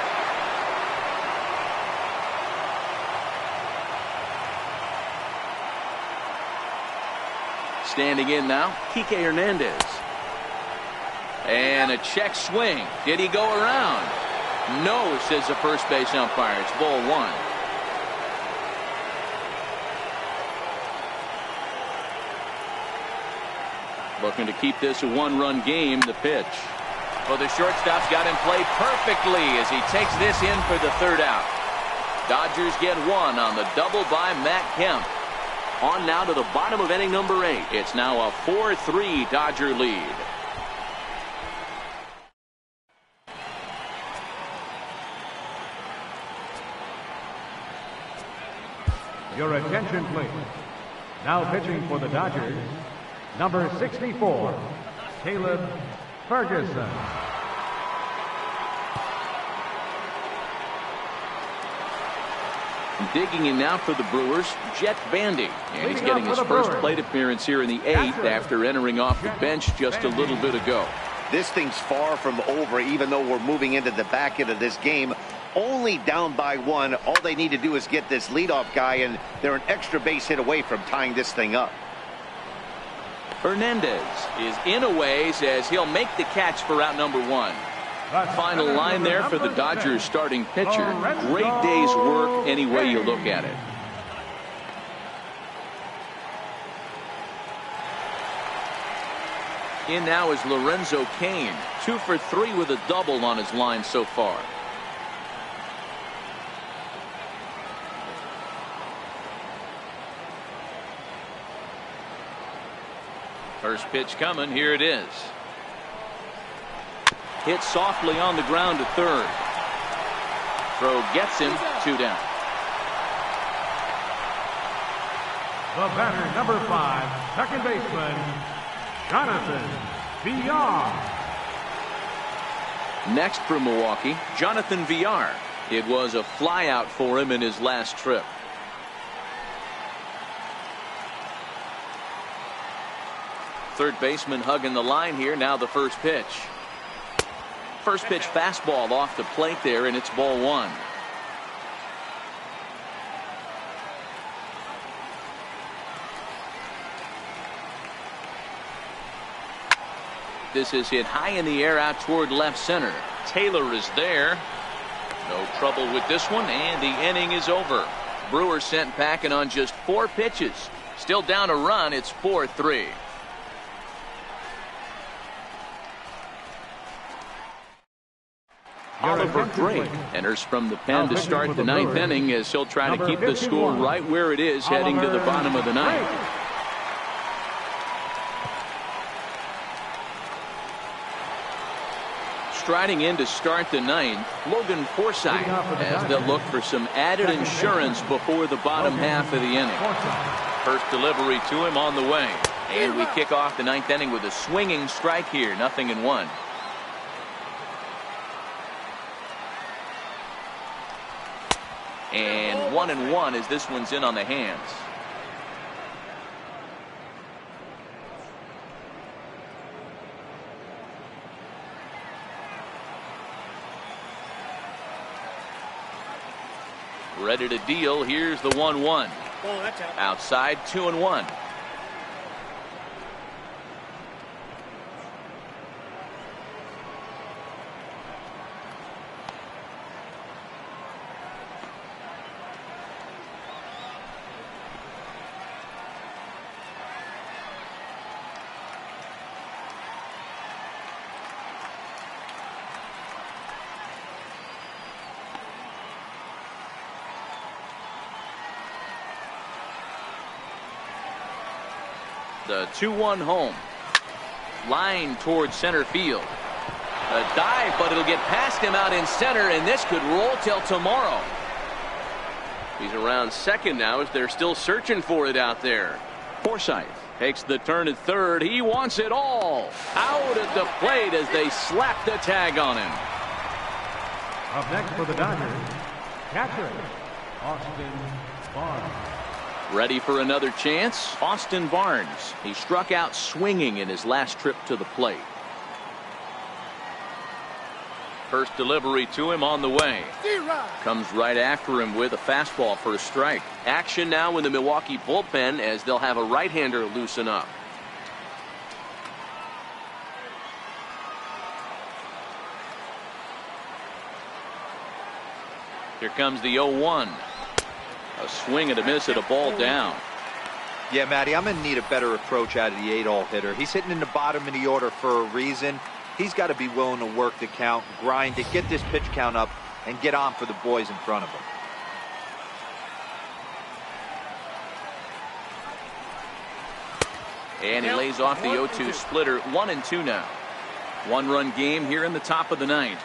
Standing in now, Kike Hernandez. And a check swing. Did he go around? No, says the first base umpire. It's ball 1. Looking to keep this a 1-run game. The pitch. Well, the shortstop's got him played perfectly as he takes this in for the 3rd out. Dodgers get 1 on the double by Matt Kemp. On now to the bottom of inning number 8. It's now a 4-3 Dodger lead. Your attention, please. Now pitching for the Dodgers, number 64, Caleb Ferguson. Digging in now for the Brewers, Jet Bandy. And he's getting his first plate appearance here in the 8th after entering off the bench just a little bit ago. This thing's far from over, even though we're moving into the back end of this game. Only down by 1. All they need to do is get this leadoff guy, and they're an extra base hit away from tying this thing up. Hernandez is in a ways as he'll make the catch for out number 1. Final line there for the Dodgers starting pitcher. Great day's work any way you look at it. In now is Lorenzo Cain, 2 for 3 with a double on his line so far. First pitch coming. Here it is. Hit softly on the ground to third. Throw gets him. 2 down. The batter, number 5, second baseman, Jonathan Villar. Next for Milwaukee, Jonathan Villar. It was a flyout for him in his last trip. Third baseman hugging the line here. Now the first pitch. First pitch fastball off the plate there, and it's ball 1. This is hit high in the air out toward left center. Taylor is there. No trouble with this one, and the inning is over. Brewers sent packing on just 4 pitches. Still down a run. It's 4-3. Oliver Gray enters from the pen to start the 9th inning as he'll try to keep the score right where it is heading to the bottom of the 9th. Striding in to start the 9th, Logan Forsythe, as they'll look for some added insurance before the bottom half of the inning. First delivery to him on the way. And we kick off the 9th inning with a swinging strike here. 0-1. And 1-1 as this one's in on the hands. Ready to deal. Here's the 1-1. Outside, 2-1. The 2-1 home. Line towards center field. A dive, but it'll get past him out in center, and this could roll till tomorrow. He's around second now as they're still searching for it out there. Forsythe takes the turn at third. He wants it all. Out at the plate as they slap the tag on him. Up next for the Dodgers, catcher, Austin Barnes. Ready for another chance? Austin Barnes. He struck out swinging in his last trip to the plate. First delivery to him on the way. Comes right after him with a fastball for a strike. Action now in the Milwaukee bullpen as they'll have a right-hander loosen up. Here comes the 0-1. A swing and a miss at a ball down. Yeah, Matty, I'm going to need a better approach out of the 8-hole hitter. He's hitting in the bottom of the order for a reason. He's got to be willing to work the count, grind it, get this pitch count up, and get on for the boys in front of him. And he lays off the 0-2 splitter. 1-2 now. 1-run game here in the top of the 9th.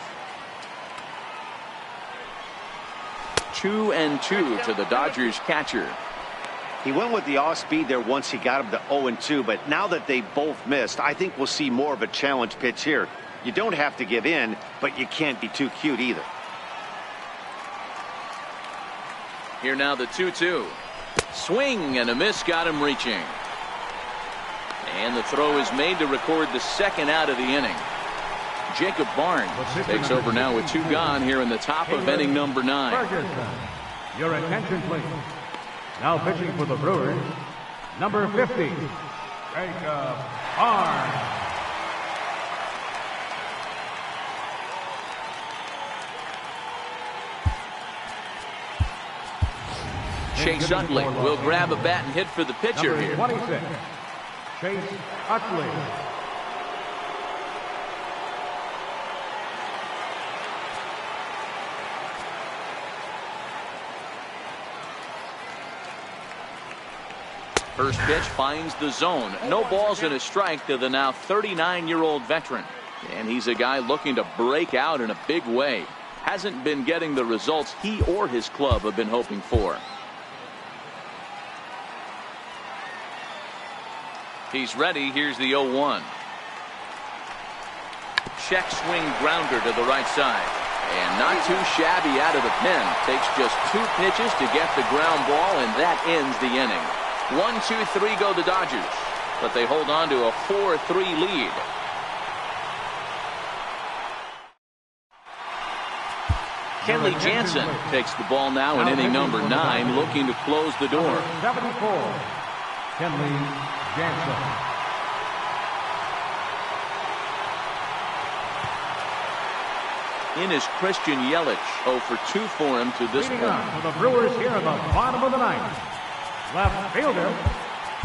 2-2 to the Dodgers catcher. He went with the off speed there once he got him to 0-2, but now that they both missed, I think we'll see more of a challenge pitch here. You don't have to give in, but you can't be too cute either. Here now the 2-2. Swing and a miss, got him reaching. And the throw is made to record the second out of the inning. Jacob Barnes takes over now with 2 gone here in the top of inning number 9. Your attention, please. Now pitching for the Brewers, number 50, Jacob Barnes. Chase Utley will grab a bat and hit for the pitcher here. 26, Chase Utley. First pitch finds the zone. No balls and a strike to the now 39-year-old veteran. And he's a guy looking to break out in a big way. Hasn't been getting the results he or his club have been hoping for. He's ready. Here's the 0-1. Check swing grounder to the right side. And not too shabby out of the pen. Takes just 2 pitches to get the ground ball, and that ends the inning. 1-2-3 go the Dodgers, but they hold on to a 4-3 lead. Kenley Jansen takes the ball now in inning number 9, looking to close the door. 74, Kenley Jansen. In is Christian Yelich, 0 for 2 for him to this point. For the Brewers here in the bottom of the 9th. Left fielder,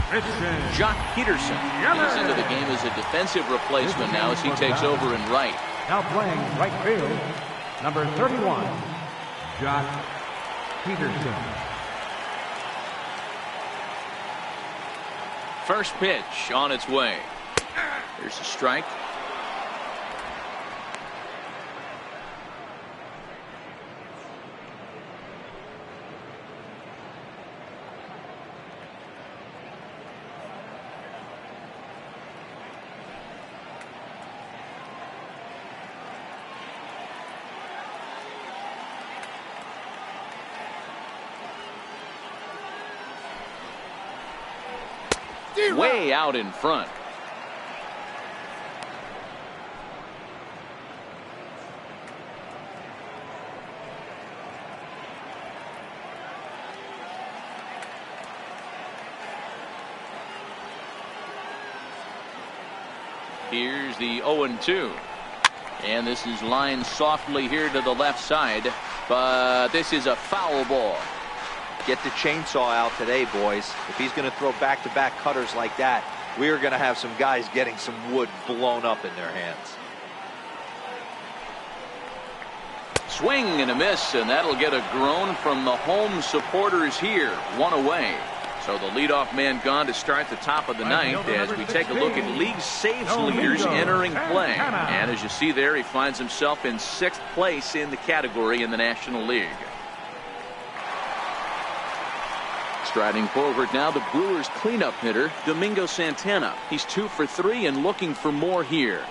Christian Jock Peterson is into the game as a defensive replacement now as he takes over in right. Now playing right field, number 31, Jock Peterson. First pitch on its way. Here's a strike. Way out in front. Here's the 0-2. And this is lined softly here to the left side, but this is a foul ball. Get the chainsaw out today, boys. If he's going to throw back-to-back cutters like that, we are going to have some guys getting some wood blown up in their hands. Swing and a miss, and that'll get a groan from the home supporters here. 1 away. So the leadoff man gone to start the top of the 9th as we take a look at league saves leaders entering play. And as you see there, he finds himself in 6th place in the category in the National League. Striding forward now, the Brewers cleanup hitter, Domingo Santana. He's 2 for 3 and looking for more here.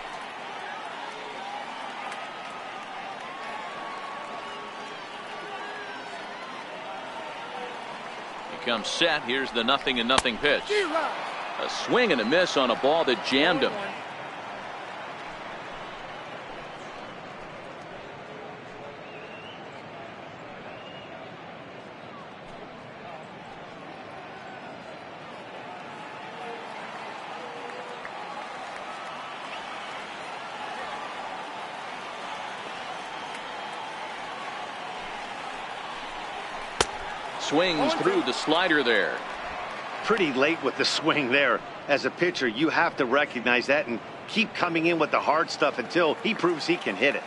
He comes set. Here's the 0-0 pitch. A swing and a miss on a ball that jammed him. Swings through the slider there. Pretty late with the swing there. As a pitcher, you have to recognize that and keep coming in with the hard stuff until he proves he can hit it.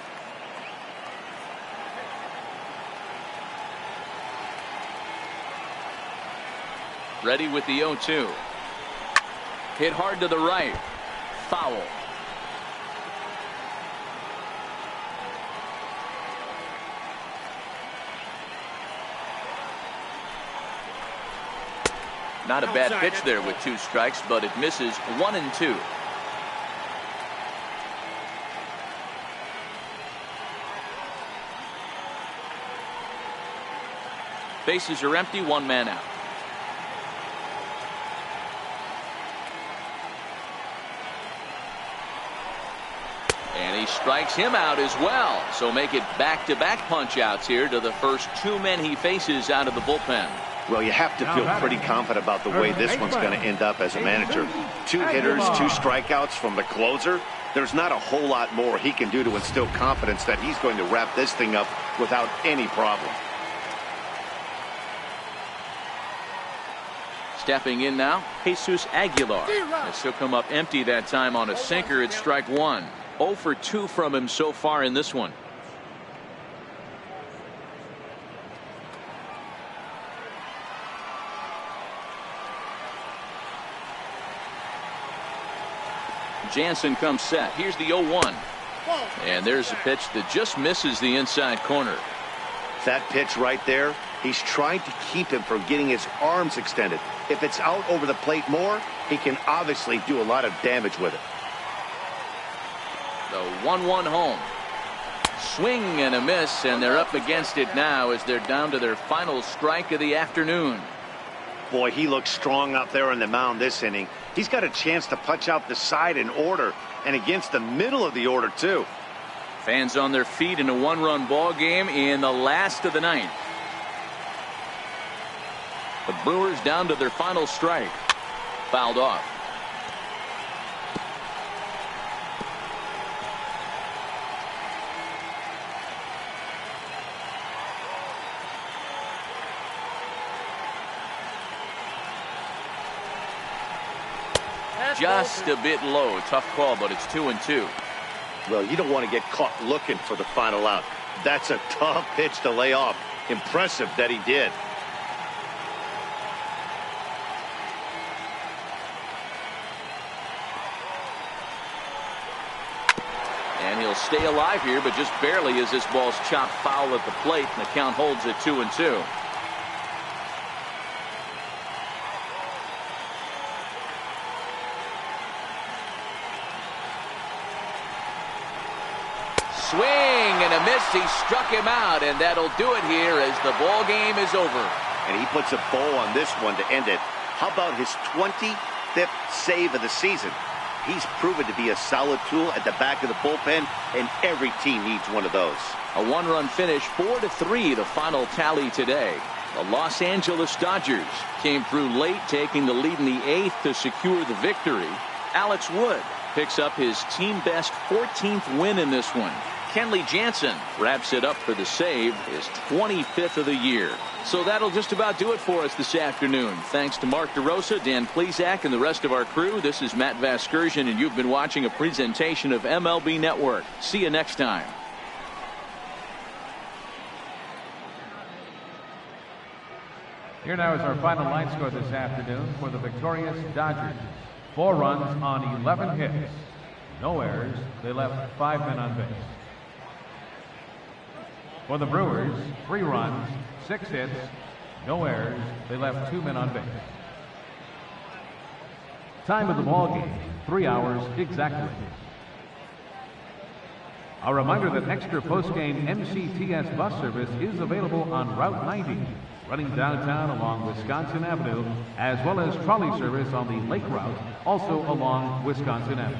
Ready with the 0-2. Hit hard to the right. Foul. Not a bad pitch there with 2 strikes, but it misses 1-2. Bases are empty, 1 man out. And he strikes him out as well. So make it back-to-back punch-outs here to the first 2 men he faces out of the bullpen. Well, you have to feel pretty confident about the way this one's going to end up as a manager. 2 hitters, 2 strikeouts from the closer. There's not a whole lot more he can do to instill confidence that he's going to wrap this thing up without any problem. Stepping in now, Jesus Aguilar. As he'll come up empty that time on a sinker at strike 1. 0 for 2 from him so far in this one. Jansen comes set. Here's the 0-1. And there's a pitch that just misses the inside corner. That pitch right there, he's trying to keep him from getting his arms extended. If it's out over the plate more, he can obviously do a lot of damage with it. The 1-1 home. Swing and a miss, and they're up against it now as they're down to their final strike of the afternoon. Boy, he looks strong out there on the mound this inning. He's got a chance to punch out the side in order, and against the middle of the order, too. Fans on their feet in a 1-run ball game in the last of the 9th. The Brewers down to their final strike. Fouled off. Just a bit low. Tough call, but it's 2-2. Well, you don't want to get caught looking for the final out. That's a tough pitch to lay off. Impressive that he did. And he'll stay alive here, but just barely as this ball's chopped foul at the plate, and the count holds at 2-2. Swing and a miss. He struck him out, and that'll do it here as the ball game is over. And he puts a bow on this one to end it. How about his 25th save of the season? He's proven to be a solid tool at the back of the bullpen, and every team needs one of those. A 1-run finish, 4-3, the final tally today. The Los Angeles Dodgers came through late, taking the lead in the 8th to secure the victory. Alex Wood picks up his team-best 14th win in this one. Kenley Jansen wraps it up for the save, his 25th of the year. So that'll just about do it for us this afternoon. Thanks to Mark DeRosa, Dan Plesac, and the rest of our crew. This is Matt Vasgersian, and you've been watching a presentation of MLB Network. See you next time. Here now is our final line score this afternoon for the victorious Dodgers. 4 runs on 11 hits. No errors. They left 5 men on base. For the Brewers, 3 runs, 6 hits, no errors. They left 2 men on base. Time of the ball game, 3 hours exactly. A reminder that extra post-game MCTS bus service is available on Route 90, running downtown along Wisconsin Avenue, as well as trolley service on the Lake Route, also along Wisconsin Avenue.